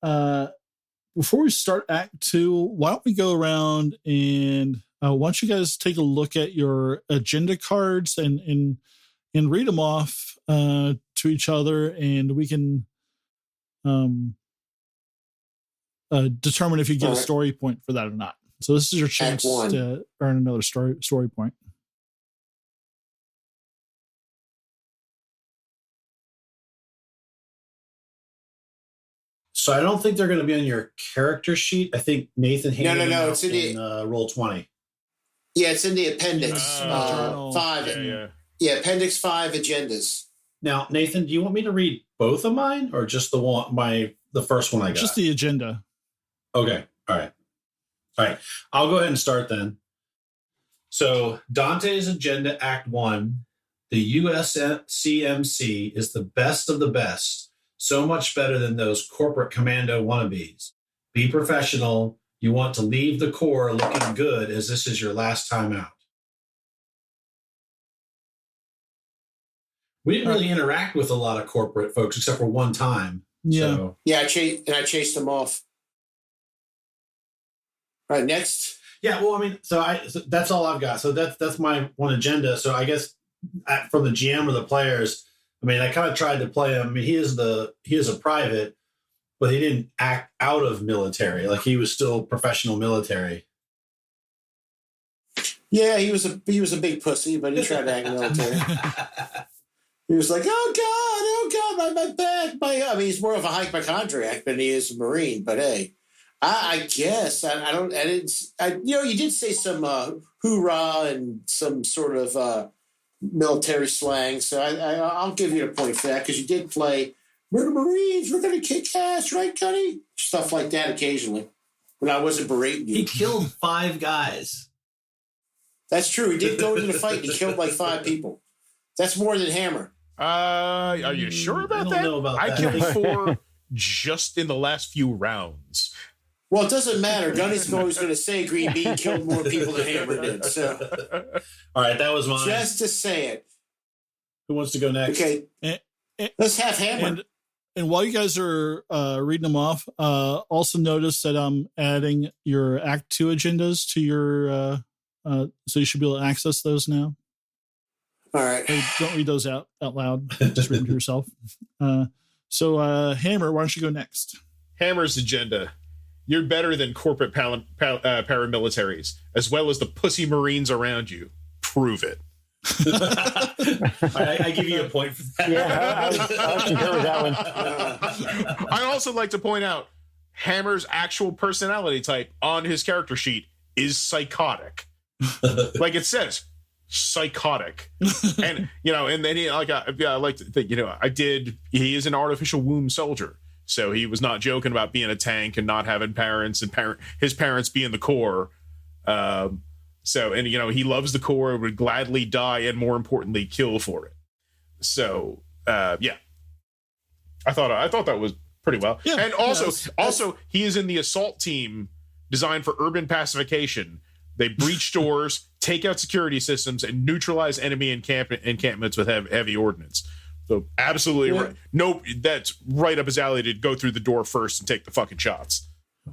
before we start Act 2, why don't we go around and why don't you guys take a look at your agenda cards and read them off to each other, and we can determine if you get a story point for that or not. So this is your chance to earn another story point. So I don't think they're going to be on your character sheet. I think Nathan handed No, it's in roll 20. Yeah, it's in the appendix 5. Yeah, appendix 5 agendas. Now, Nathan, do you want me to read both of mine or just the first one I got? Just the agenda. Okay. All right. I'll go ahead and start then. So Dante's Agenda Act 1, the USCMC is the best of the best. So much better than those corporate commando wannabes. Be professional. You want to leave the Corps looking good as this is your last time out. We didn't really interact with a lot of corporate folks except for one time. Yeah. So. Yeah, I chased them off. All right, next. Yeah, well, I mean, so that's all I've got. So that's my one agenda. So I guess from the GM or the players, I mean, I kind of tried to play him. I mean, he is a private, but he didn't act out of military. Like he was still professional military. Yeah, he was a big pussy, but he tried to act military. He was like, oh God, my back, I mean, he's more of a hypochondriac than he is a Marine. But hey, I guess you did say some hoorah and some sort of military slang, so I'll give you a point for that because you did play. We're the Marines. We're going to kick ass, right, Gunny? Stuff like that occasionally. When I wasn't berating you, he killed 5 guys. That's true. He did go into the fight and he killed like 5 people. That's more than Hammer. Are you sure about that? I don't know about that. I killed 4 just in the last few rounds. Well, it doesn't matter. Gunny's always going to say Green Bean killed more people than Hammer did. So, all right, that was mine. Just to say it. Who wants to go next? Okay, let's have Hammer. And while you guys are reading them off, also notice that I'm adding your Act 2 agendas to your, so you should be able to access those now. All right. Hey, don't read those out loud. Just read them to yourself. So Hammer, why don't you go next? Hammer's agenda. You're better than corporate paramilitaries, as well as the pussy Marines around you. Prove it. I give you a point for that. Yeah, I concur with that one. I also like to point out Hammer's actual personality type on his character sheet is psychotic. Like it says, psychotic. And, and then I like to think, he is an artificial womb soldier. So he was not joking about being a tank and not having parents and his parents being the Corps. He loves the Corps, would gladly die, and more importantly, kill for it. So, yeah, I thought that was pretty well. Yeah, and also, he is in the assault team designed for urban pacification. They breach doors, take out security systems, and neutralize enemy encampments with heavy ordnance. So, absolutely right. Nope, that's right up his alley to go through the door first and take the fucking shots.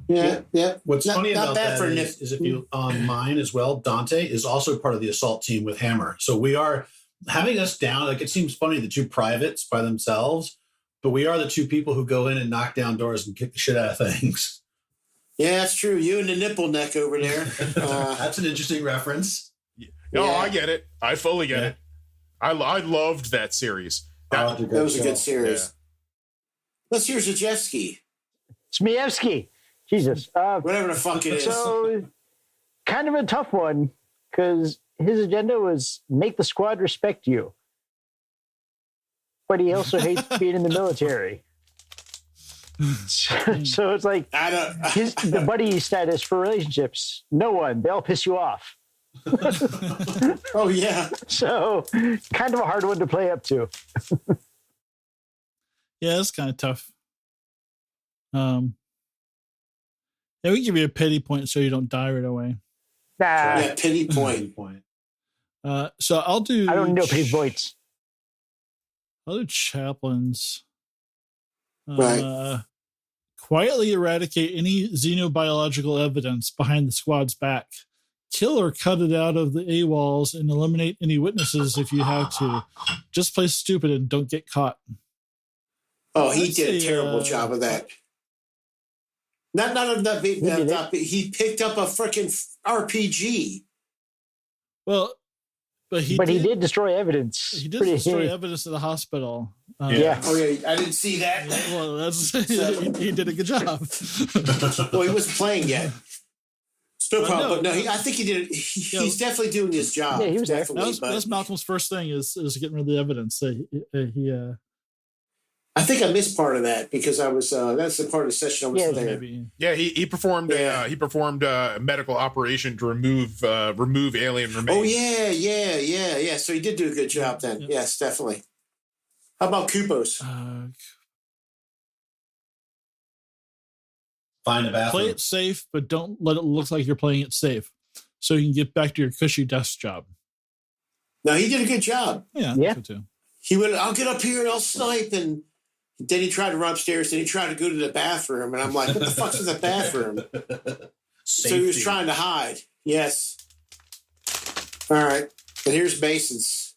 Yeah. What's funny about that is if you on mine as well, Dante is also part of the assault team with Hammer. So we are having us down. Like it seems funny, the 2 privates by themselves, but we are the 2 people who go in and knock down doors and kick the shit out of things. Yeah, that's true. You and the nipple neck over there. That's an interesting reference. No, yeah. I get it. I fully get it. I loved that series. That was a good series. Yeah. Let's hear Zajewski. Smievsky. Jesus. Whatever the fuck it is. So, kind of a tough one, because his agenda was make the squad respect you. but he also hates being in the military. So it's like the buddy status for relationships. No one. They'll piss you off. Oh, yeah. So kind of a hard one to play up to. Yeah, it's kind of tough. Yeah, we give you a pity point so you don't die right away. Nah. Yeah, pity point. So I'll do. I don't know pity points. I'll do chaplains. Right. Quietly eradicate any xenobiological evidence behind the squad's back. Kill or cut it out of the AWOLs and eliminate any witnesses if you have to. Just play stupid and don't get caught. Oh, he did a terrible job of that. He picked up a freaking RPG. Well, but he did destroy evidence. He did destroy evidence at the hospital. Yeah. Oh, yeah. I didn't see that. Well, that's he did a good job. Well, he wasn't playing yet. No problem. But no, I think he did. He's definitely doing his job. Yeah, he was there. That's Malcolm's first thing is getting rid of the evidence. I think I missed part of that because I was. That's the part of the session I was there. Maybe. Yeah, he performed a medical operation to remove alien remains. Oh yeah. So he did do a good job then. Yep. Yes, definitely. How about Cupos? Find a bathroom. Play it safe, but don't let it look like you're playing it safe, so you can get back to your cushy desk job. No, he did a good job. Yeah, I think so too. He went, I'll get up here and I'll snipe. And then he tried to run upstairs and he tried to go to the bathroom. And I'm like, what the fuck's in the bathroom? So he was trying to hide. Yes. All right. And here's Mason's.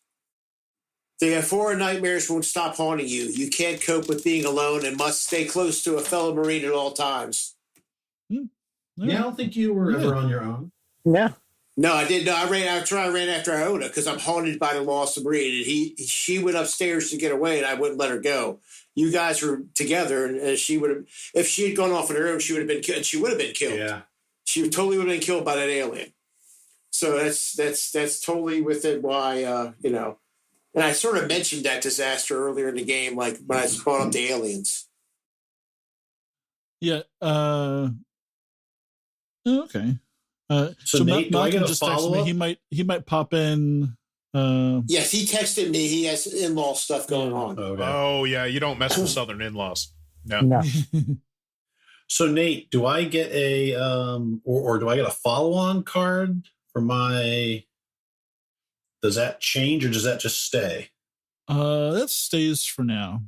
The four nightmares won't stop haunting you. You can't cope with being alone and must stay close to a fellow Marine at all times. Yeah, I don't think you were ever on your own. Yeah. No, I did. No, I ran after Iona because I'm haunted by the lost Marine, and she went upstairs to get away, and I wouldn't let her go. You guys were together, and she would have, if she had gone off on her own, she would have been killed. She would have been killed. Yeah, she totally would have been killed by that alien. So that's totally with it. Why and I sort of mentioned that disaster earlier in the game, like when I brought up the aliens. Yeah. Okay. So Nate, do I get a just texted follow-up? me. He might pop in. Yes, he texted me. He has in-law stuff going on. Okay. Oh yeah, you don't mess with Southern in-laws. No. So Nate, do I get a or do I get a follow-on card for my? Does that change or does that just stay? That stays for now.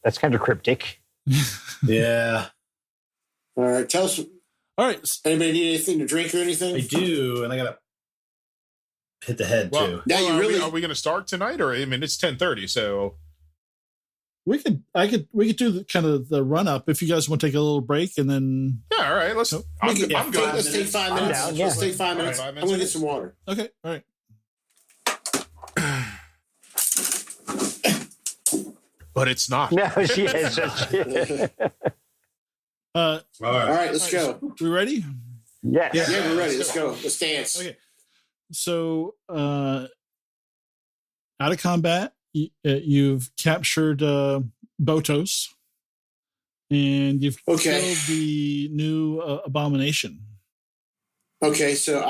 That's kind of cryptic. Yeah. All right, tell us. All right. Anybody need anything to drink or anything? I do, and I gotta hit the head too. Now you really are we going to start tonight, or I mean, it's 10:30, so We could do the kind of the run up if you guys want to take a little break and then. yeah. All right, let's. I'm good. Let's take 5 minutes. down, yeah. Let's take 5 minutes. All right, 5 I'm minutes. going to get some water. Okay. All right. But it's not. No, she is. All right, let's go. We ready? Yeah. Yeah, we're ready. Let's go. Let's dance. Okay. So, out of combat, you've captured Botos, and you've killed the new abomination. Okay, so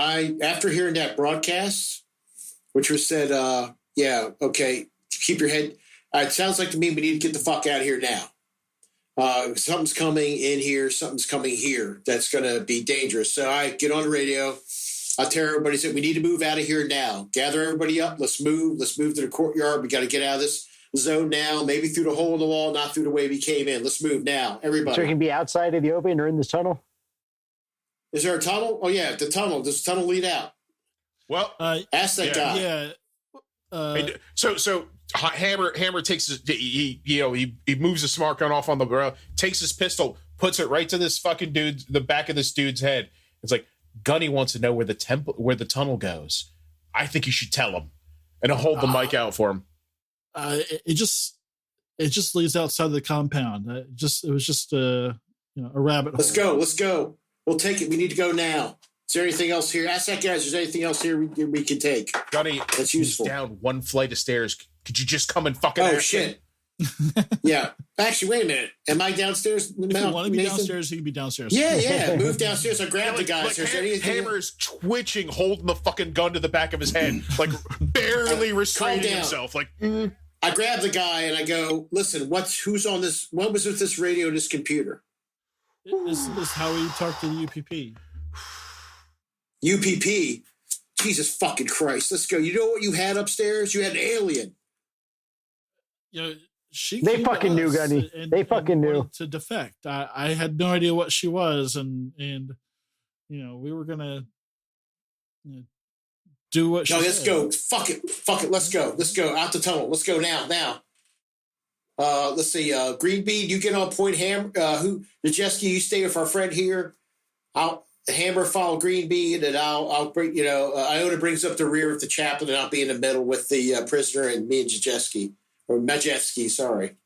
after hearing that broadcast, which was said, keep your head. It sounds like to me we need to get the fuck out of here now. Something's coming in here. Something's coming here. That's going to be dangerous. So I get on the radio. I tell everybody, we need to move out of here now. Gather everybody up. Let's move. Let's move to the courtyard. We got to get out of this zone now. Maybe through the hole in the wall, not through the way we came in. Let's move now. Everybody. So it can be outside of the open or in this tunnel? Is there a tunnel? Oh, yeah, the tunnel. Does the tunnel lead out? Well, ask that guy. Yeah. So Hammer takes his, he moves the smart gun off on the ground, takes his pistol, puts it right to this fucking the back of this dude's head. It's like, Gunny wants to know where the tunnel goes. I think you should tell him, and I'll hold the mic out for him. It just leads outside the compound. It was just a rabbit hole. Let's go. We'll take it. We need to go now. Is there anything else here? Ask that guy, is there anything else here we can take? Gunny, that's he's useful. down one flight of stairs. Could you just come and fucking Oh, ask shit. him? Yeah. Actually, wait a minute. Am I downstairs? If you want to be downstairs, you can be downstairs. Yeah. Move downstairs. I grab the guy. Hammer's twitching, holding the fucking gun to the back of his head, like barely restraining himself. Like, I grab the guy and I go, listen, who's on this? What was with this radio and this computer? This is how we talk to the UPP. UPP? Jesus fucking Christ. Let's go. You know what you had upstairs? You had an alien. You know, they fucking knew, Gunny. They fucking knew. To defect. I had no idea what she was, and you know, we were gonna do what she said. Let's go. Fuck it. Let's go out the tunnel. Let's go now. Let's see. Green Bean, you get on point. Najeski, you stay with our friend here. I'll Hammer follow Green Bean, and I'll bring. Iona brings up the rear of the chaplain, and I'll be in the middle with the prisoner and me and Najeski. Or Majewski, sorry.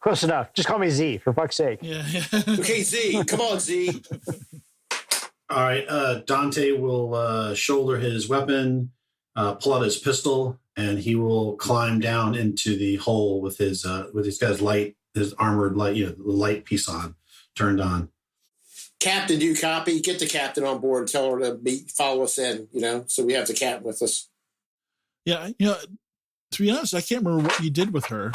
Close enough. Just call me Z, for fuck's sake. Yeah. Okay, Z. Come on, Z. All right. Dante will shoulder his weapon, pull out his pistol, and he will climb down into the hole with his guy's light, his armored light, the light piece turned on. Captain, do you copy? Get the captain on board and tell her to follow us in, so we have the captain with us. Yeah, to be honest, I can't remember what you did with her.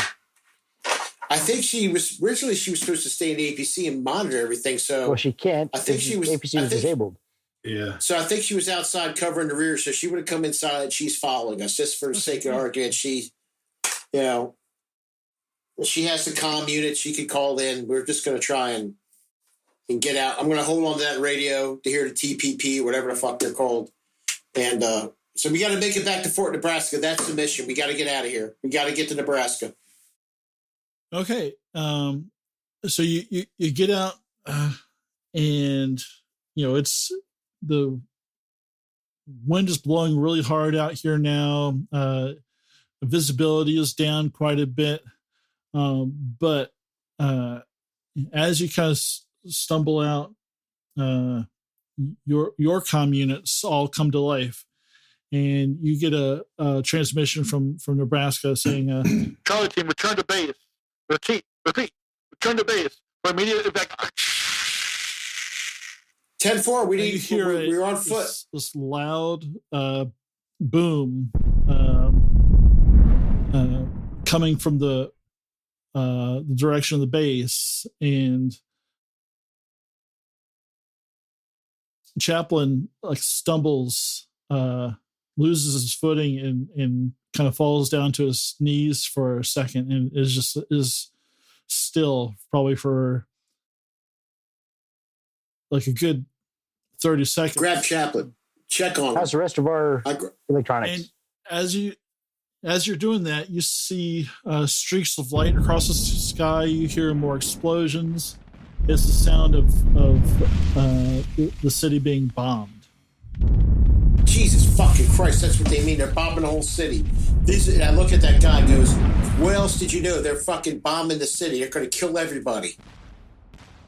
I think she was supposed to stay in the APC and monitor everything. So well, she can't. I think she was APC was disabled. Yeah. So I think she was outside covering the rear. So she would have come inside. She's following us just for the sake of argument. She, she has the comm unit. She could call in. We're just going to try and get out. I'm going to hold on to that radio to hear the TPP, whatever the fuck they're called, and. So we got to make it back to Fort Nebraska. That's the mission. We got to get out of here. We got to get to Nebraska. Okay. So you get out, and it's the wind is blowing really hard out here now. Visibility is down quite a bit, but as you kind of stumble out, your comm units all come to life. And you get a transmission from Nebraska saying, Charlie team, return to base. Repeat, return to base for immediate evacuation. 10-4, we're on foot. This loud boom coming from the direction of the base, and Chaplain stumbles, loses his footing and kind of falls down to his knees for a second, and is still probably for a good 30 seconds. Grab Chaplain. Check on him. How's the rest of our electronics? And as you're doing that, you see streaks of light across the sky. You hear more explosions. It's the sound of the city being bombed. Jesus fucking Christ, that's what they mean. They're bombing the whole city. And I look at that guy and goes, what else did you know? They're fucking bombing the city. They're going to kill everybody.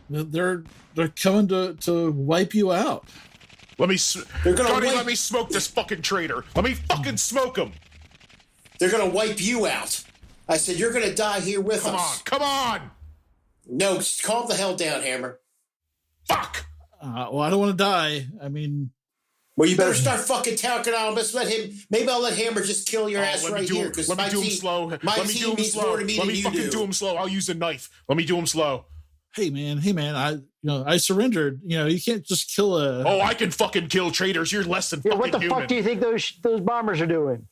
They're coming to wipe you out. Let me smoke this fucking traitor. Let me fucking smoke him. They're going to wipe you out. I said, you're going to die here with us. Come on. No, calm the hell down, Hammer. Fuck. Well, I don't want to die. I mean... Well, you better start fucking talking on him. Maybe I'll let Hammer just kill your ass right here. Let me do him slow. Let me fucking do him slow. I'll use a knife. Let me do him slow. Hey man, I surrendered. You can't just kill a... Oh, I can fucking kill traitors. You're less than fucking what the human. fuck do you think those bombers are doing?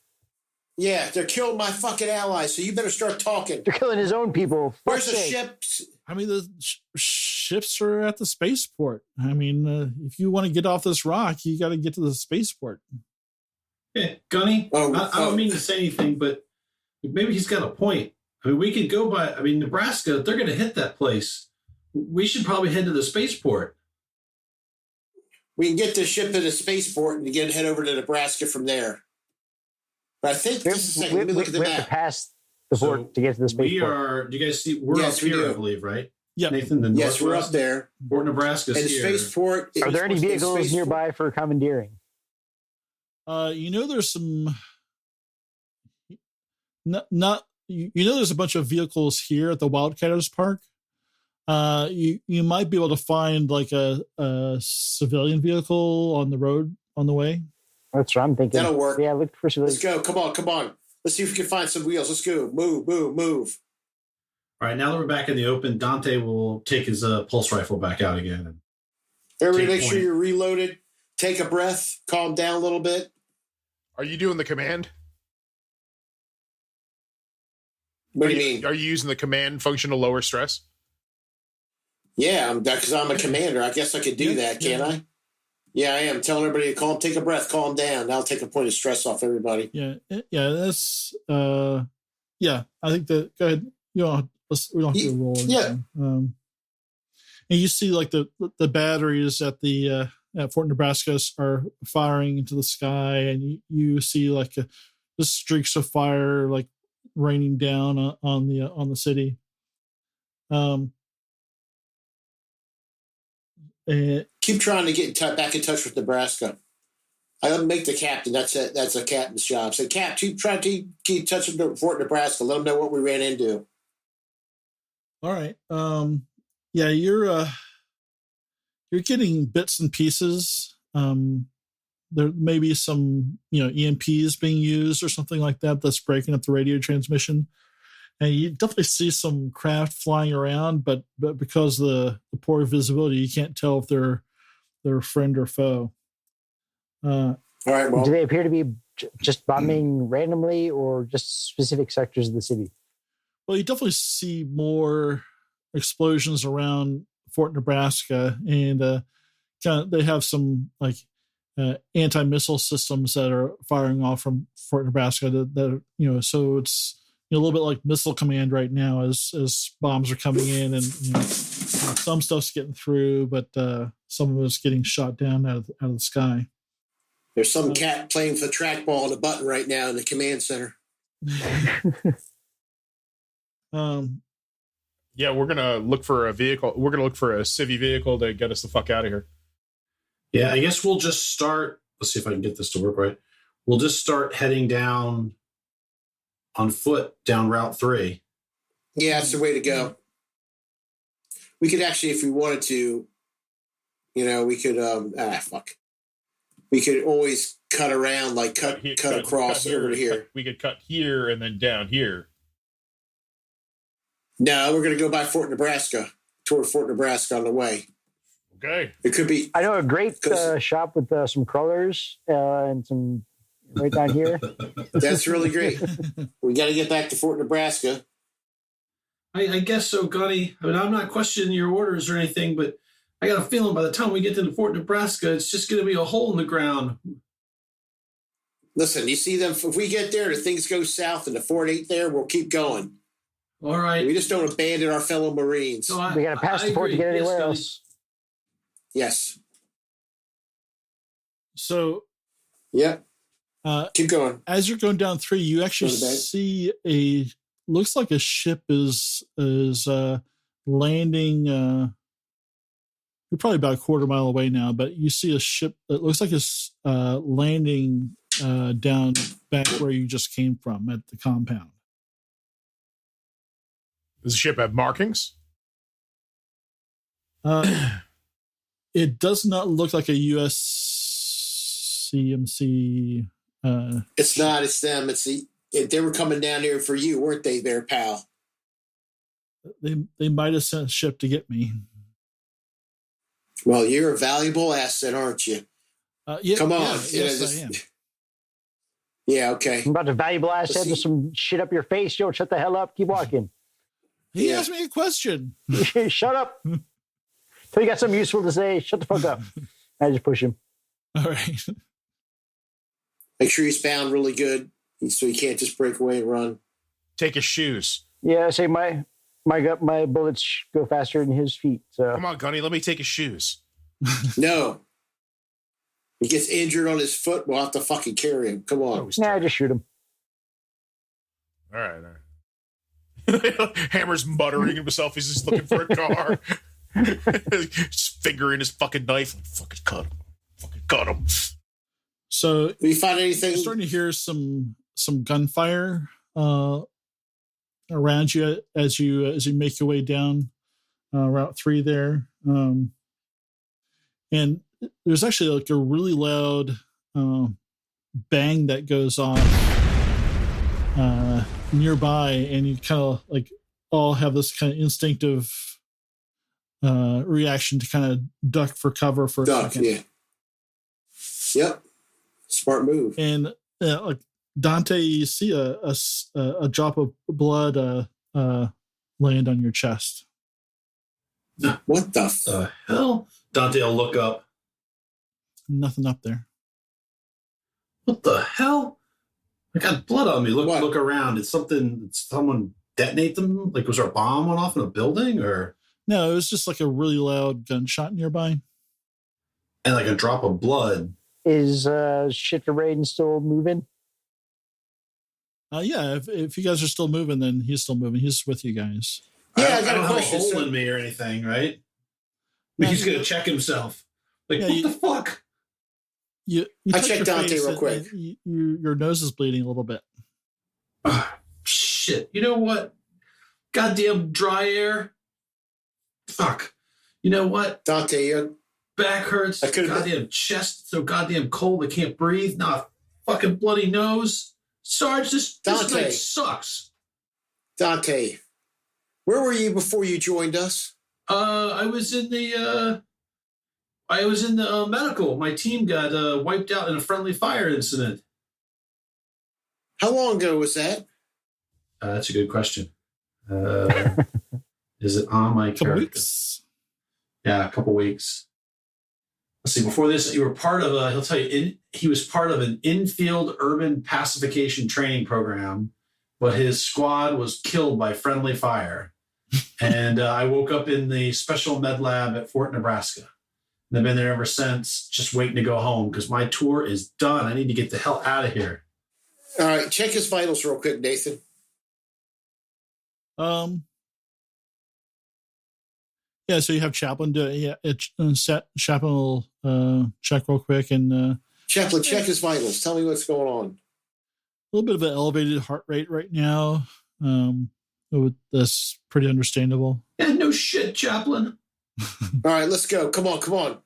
Yeah, they're killing my fucking allies, so you better start talking. They're killing his own people. Where's the ships? I mean, the ships are at the spaceport. I mean, if you want to get off this rock, you got to get to the spaceport. Yeah, Gunny, I don't mean to say anything, but maybe he's got a point. I mean, we could go by, Nebraska, they're going to hit that place. We should probably head to the spaceport. We can get the ship to the spaceport and head over to Nebraska from there. But I think this is let me look at the map. We have to pass the port to get to the spaceport. Do you guys see, we're up here, I believe, right? Yeah. Nathan, the Yes, we're up Northwest there. Fort Nebraska's And here. spaceport. Are there any vehicles nearby for commandeering? There's some. There's a bunch of vehicles here at the Wildcatters Park. You might be able to find like a civilian vehicle on the road on the way. That's what I'm thinking. That'll work. Yeah, look for civilians. Let's go. Come on. Let's see if we can find some wheels. Let's go. Move. All right, now that we're back in the open, Dante will take his pulse rifle back out again. Everybody, Take make sure point. you're reloaded. Take a breath. Calm down a little bit. Are you doing the command? What do you mean? Are you using the command function to lower stress? Yeah, because I'm a commander. I guess I could do that, can't I? Yeah, I am. Telling everybody to take a breath, calm down. That'll take a point of stress off everybody. Yeah. That's. I think that. Go ahead. We don't have to roll. Yeah. And you see, like the batteries at the at Fort Nebraska are firing into the sky, and you see like the streaks of fire like raining down on the city. Keep trying to get back in touch with Nebraska. I don't make the captain. That's a captain's job. So, Cap, try to keep in touch with Fort Nebraska. Let them know what we ran into. All right. You're getting bits and pieces. There may be some, EMPs being used or something like that that's breaking up the radio transmission. And you definitely see some craft flying around, but because of the poor visibility, you can't tell if they're friend or foe. All right. Well, do they appear to be just bombing randomly or just specific sectors of the city? Well, you definitely see more explosions around Fort Nebraska, and they have some like anti-missile systems that are firing off from Fort Nebraska. That so it's a little bit like Missile Command right now, as bombs are coming in, and some stuff's getting through, but some of it's getting shot down out of the sky. There's some cat playing with a trackball and a button right now in the command center. Yeah, we're gonna look for a vehicle. We're gonna look for a civvy vehicle to get us the fuck out of here. Yeah, I guess we'll just start. Let's see if I can get this to work right. We'll just start heading down on foot down Route 3. Yeah, that's the way to go. We could actually, if we wanted to, we could. We could always cut around, like cut across over to here. We could cut here and then down here. No, we're going to go by toward Fort Nebraska on the way. Okay. It could be. I know a great shop with some crawlers and some right down here. That's really great. We got to get back to Fort Nebraska. I guess so, Gunny. I mean, I'm not questioning your orders or anything, but I got a feeling by the time we get to Fort Nebraska, it's just going to be a hole in the ground. Listen, you see them. If we get there and things go south and the fort ain't there, we'll keep going. All right. We just don't abandon our fellow Marines. So We got to pass the fort to get anywhere else. Yes. So, yeah. Keep going. As you're going down 3, you actually see looks like a ship is landing. You're probably about a quarter mile away now, but you see a ship that looks like it's landing down back where you just came from at the compound. Does the ship have markings? It does not look like a USCMC. It's not. It's them. They were coming down here for you, weren't they, there, pal? They might have sent a ship to get me. Well, you're a valuable asset, aren't you? Yeah, come on. Yes, I am. Yeah, okay. I'm about to valuable asset with some shit up your face. Yo, shut the hell up. Keep walking. He asked me a question. Shut up. So you got something useful to say. Shut the fuck up. I just push him. All right. Make sure he's bound really good so he can't just break away and run. Take his shoes. Yeah, I say my bullets go faster than his feet. So come on, Gunny, let me take his shoes. No. He gets injured on his foot, we'll have to fucking carry him. Come on. Nah, just shoot him. All right. Hammer's muttering to himself. He's just looking for a car. Just fingering his fucking knife. Fucking cut him. Fucking cut him. So, Did you find anything? you're starting to hear some gunfire around you as you make your way down Route 3 there. And there's actually like a really loud bang that goes off nearby, and you kind of like all have this kind of instinctive reaction to kind of duck for cover for a second. Yeah. Yep. Smart move. And like Dante, you see a drop of blood land on your chest. What the hell? Dante will look up. Nothing up there. What the hell? I got blood on me. Look around. It's something. Did someone detonate them? Like, was there a bomb went off in a building, or? No, it was just like a really loud gunshot nearby. And like a drop of blood. Is Shifter Raiden still moving? Yeah, if you guys are still moving, then he's still moving. He's with you guys. Yeah, I don't have a hole in me or anything, right? He's going to check himself. Like, what the fuck? I checked Dante real quick. Your nose is bleeding a little bit. Shit. You know what? Goddamn dry air. Fuck. You know what? Dante, your back hurts. Goddamn chest so goddamn cold I can't breathe. Nah, fucking bloody nose. Sarge, this night sucks. Dante, where were you before you joined us? I was in the medical. My team got wiped out in a friendly fire incident. How long ago was that? That's a good question. Is it on my character? Weeks? Yeah, a couple weeks. Let's see. Before this, you were part of he'll tell you, he was part of an infield urban pacification training program, but his squad was killed by friendly fire. And I woke up in the special med lab at Fort Nebraska. And I've been there ever since, just waiting to go home because my tour is done. I need to get the hell out of here. All right, check his vitals real quick, Nathan. Yeah, so you have Chaplain do Chaplain will check real quick, and Chaplain, check his vitals. Tell me what's going on. A little bit of an elevated heart rate right now. That's pretty understandable. Yeah, no shit, Chaplain. All right, let's go. Come on.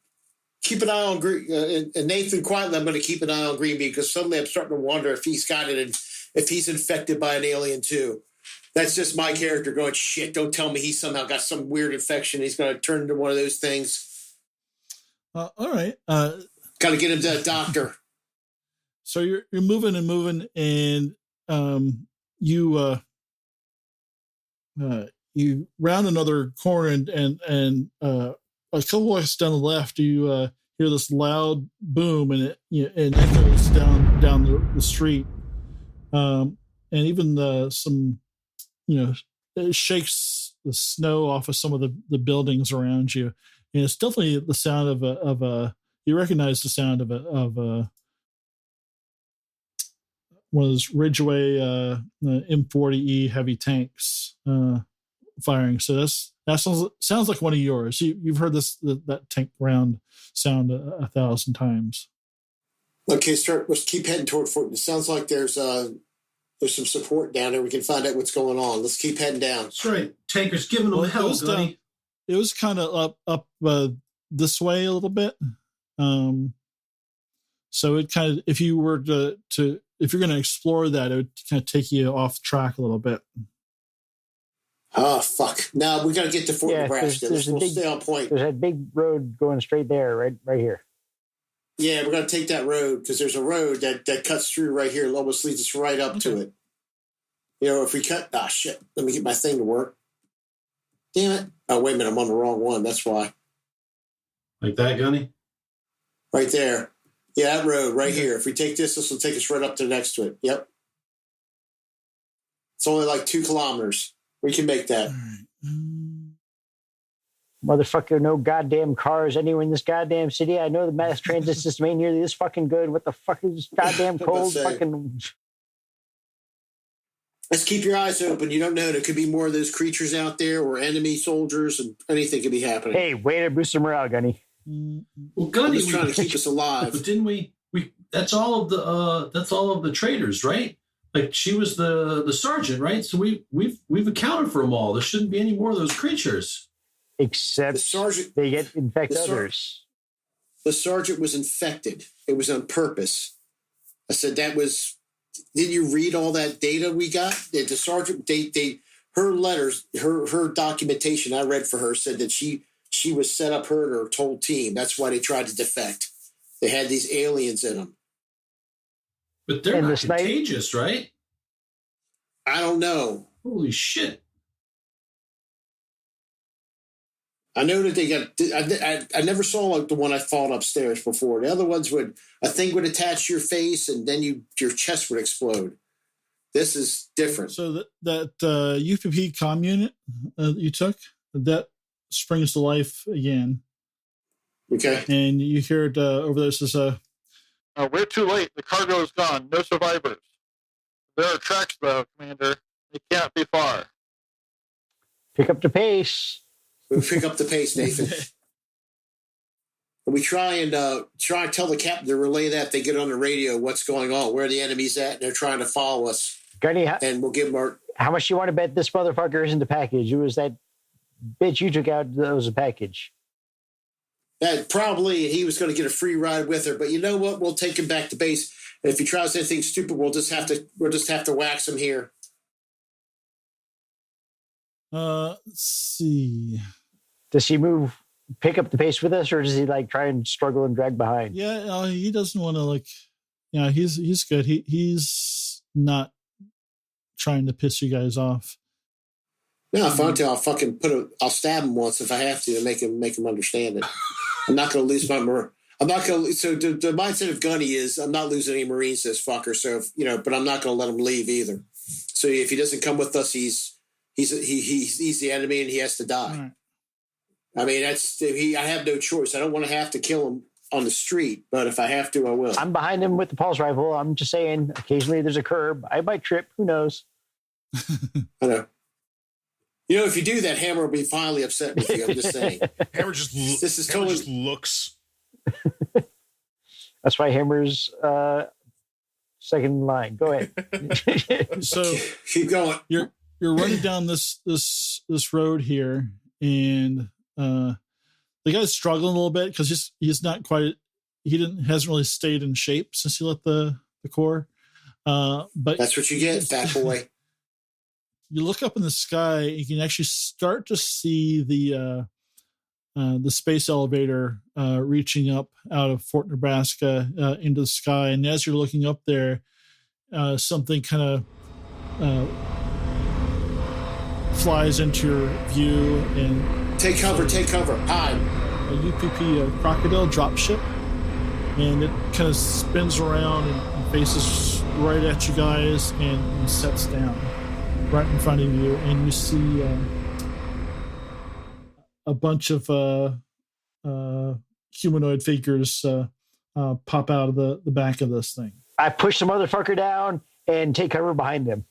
Keep an eye on Green. And Nathan, quietly, I'm going to keep an eye on Greenby because suddenly I'm starting to wonder if he's got it and if he's infected by an alien too. That's just my character going, shit, don't tell me he somehow got some weird infection. He's going to turn into one of those things. All right. Got to get him to a doctor. So you're moving, and you round another corner, and a couple blocks down the left, you hear this loud boom, and it echoes down the street, and even some. It shakes the snow off of some of the buildings around you, and it's definitely the sound of a. You recognize the sound of one of those Ridgeway M40E heavy tanks firing. So that sounds like one of yours. You've heard that tank round sound 1,000 times. Okay, let's keep heading toward Fort. It sounds like there's some support down there. We can find out what's going on. Let's keep heading down. That's right. Tanker's giving them hell, Gunny. It was kind of up this way a little bit. So it kind of, if you were to if you're going to explore that, it would kind of take you off track a little bit. Oh, fuck. Now we got to get to Fort Nebraska. We'll stay on point. There's that big road going straight there, right here. Yeah, we're going to take that road because there's a road that cuts through right here. It almost leads us right up to it. If we cut... Ah, shit. Let me get my thing to work. Damn it. Oh, wait a minute. I'm on the wrong one. That's why. Like that, Gunny? Right there. Yeah, that road right here. If we take this will take us right up to next to it. Yep. It's only like 2 kilometers. We can make that. Motherfucker, no goddamn cars anywhere in this goddamn city. I know the mass transit system ain't nearly this fucking good. What the fuck is this goddamn cold fucking... Let's keep your eyes open. You don't know. There could be more of those creatures out there or enemy soldiers, and anything could be happening. Hey, way to boost the morale, Gunny. Well, Gunny, I'm just trying to keep us alive. But didn't we? That's all of the traders, right? Like she was the sergeant, right? So we've accounted for them all. There shouldn't be any more of those creatures. Except The sergeant, they infect the ser- others. the sergeant was infected. It was on purpose. I said that was. Did you read all that data we got? The sergeant, her letters, her documentation I read for her said that she was set up, her and her whole team. That's why they tried to defect. They had these aliens in them. But they're not contagious, right? I don't know. Holy shit. I know that they got. I never saw like the one I fought upstairs before. The other ones a thing would attach to your face and then your chest would explode. This is different. So that UPP comm unit you took, that springs to life again. Okay. And you hear it over there. It says, we're too late. The cargo is gone. No survivors. There are tracks, though, Commander. They can't be far. Pick up the pace. We pick up the pace, Nathan. And we try and tell the captain to relay that. They get on the radio what's going on, where the enemy's at, and they're trying to follow us. Gunny, and we'll give them our... How much you want to bet this motherfucker isn't the package? It was that bitch you took out that was a package. That probably he was going to get a free ride with her, but you know what? We'll take him back to base. And if he tries anything stupid, we'll just have to wax him here. let's see. Does he pick up the pace with us, or does he like try and struggle and drag behind? Yeah, he doesn't want to he's good. He's not trying to piss you guys off. No, if I want to, I'll stab him once if I have to make him understand it. I'm not going to lose my I'm not going to. So the mindset of Gunny is I'm not losing any Marines to this fucker. So but I'm not going to let him leave either. So if he doesn't come with us, he's the enemy and he has to die. Right. I mean, I have no choice. I don't want to have to kill him on the street, but if I have to, I will. I'm behind him with the pulse rifle. I'm just saying, occasionally there's a curb. I might trip. Who knows? I know. If you do that, Hammer will be finally upset with you. I'm just saying. Hammer just looks. That's why Hammer's second in line. Go ahead. So keep going. You're running down this road here, and the guy's struggling a little bit because he's not quite. Hasn't really stayed in shape since he left the Corps. But that's what you get, fat boy. You look up in the sky, you can actually start to see the space elevator reaching up out of Fort Nebraska into the sky. And as you're looking up there, something kind of flies into your view and take cover. Hide. A UPP crocodile dropship, and it kind of spins around and faces right at you guys and sets down right in front of you, and you see a bunch of humanoid figures pop out of the back of this thing. I push the motherfucker down and take cover behind him.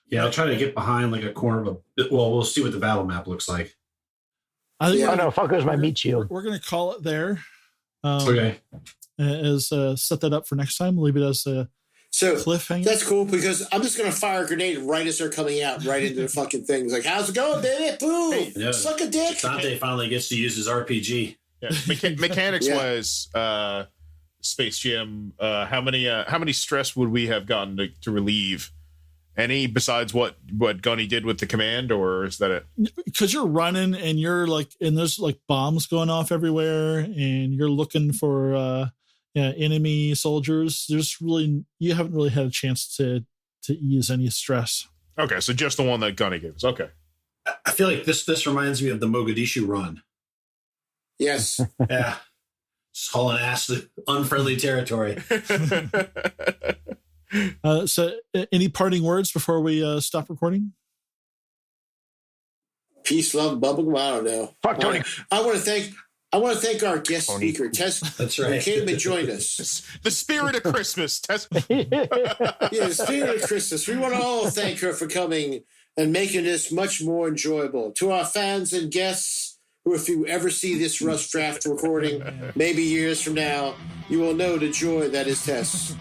Yeah, I'll try to get behind like a corner of we'll see what the battle map looks like. I think fuck, it was my meat shield. We're going to call it there. Okay. As set that up for next time. We'll leave it as a cliffhanger. That's cool because I'm just going to fire a grenade right as they're coming out, right into the fucking thing. It's like, how's it going, baby? Boom! Hey, suck a dick. Dante finally gets to use his RPG. Yeah. Mechanics-wise, Space Jam, how many stress would we have gotten to relieve? Any besides what Gunny did with the command, or is that it? Because you're running and you're and there's bombs going off everywhere, and you're looking for enemy soldiers. You haven't really had a chance to ease any stress. Okay, so just the one that Gunny gave us. Okay. I feel like this reminds me of the Mogadishu run. Yes. Yeah. Just hauling ass to unfriendly territory. So any parting words before we stop recording? Peace, love, bubblegum. I don't know. Fuck Tony. I want to thank I want to thank our guest speaker, Tess. That's right. Who came and joined us. The spirit of Christmas. Yeah, the spirit of Christmas. We want to all thank her for coming and making this much more enjoyable. To our fans and guests, who if you ever see this Rough Draft recording, maybe years from now, you will know the joy that is Tess.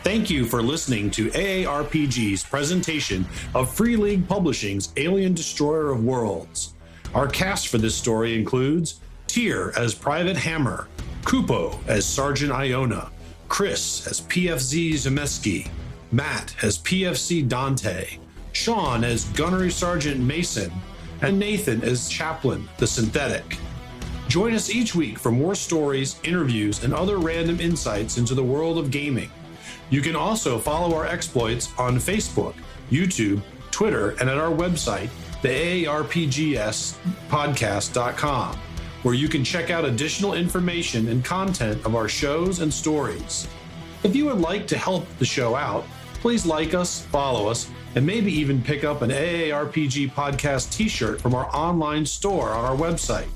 Thank you for listening to AARPG's presentation of Free League Publishing's Alien Destroyer of Worlds. Our cast for this story includes Tyr as Private Hammer, Cupo as Sergeant Iona, Chris as PFZ Zemeski, Matt as PFC Dante, Sean as Gunnery Sergeant Mason, and Nathan as Chaplain the Synthetic. Join us each week for more stories, interviews, and other random insights into the world of gaming. You can also follow our exploits on Facebook, YouTube, Twitter, and at our website, the AARPGspodcast.com, where you can check out additional information and content of our shows and stories. If you would like to help the show out, please like us, follow us, and maybe even pick up an AARPG podcast t-shirt from our online store on our website.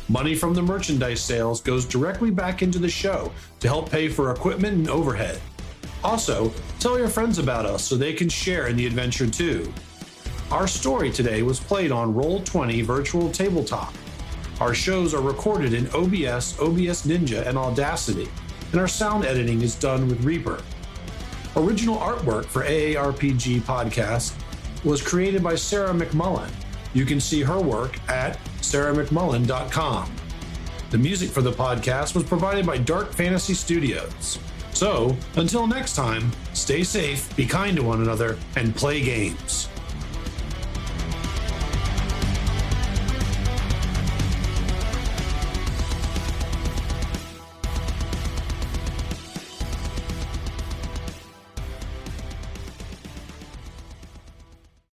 Money from the merchandise sales goes directly back into the show to help pay for equipment and overhead. Also, tell your friends about us so they can share in the adventure too. Our story today was played on Roll20 Virtual Tabletop. Our shows are recorded in OBS Ninja, and Audacity, and our sound editing is done with Reaper. Original artwork for AARPG Podcast was created by Sarah McMullen. You can see her work at sarahmcmullen.com. The music for the podcast was provided by Dark Fantasy Studios. So, until next time, stay safe, be kind to one another, and play games.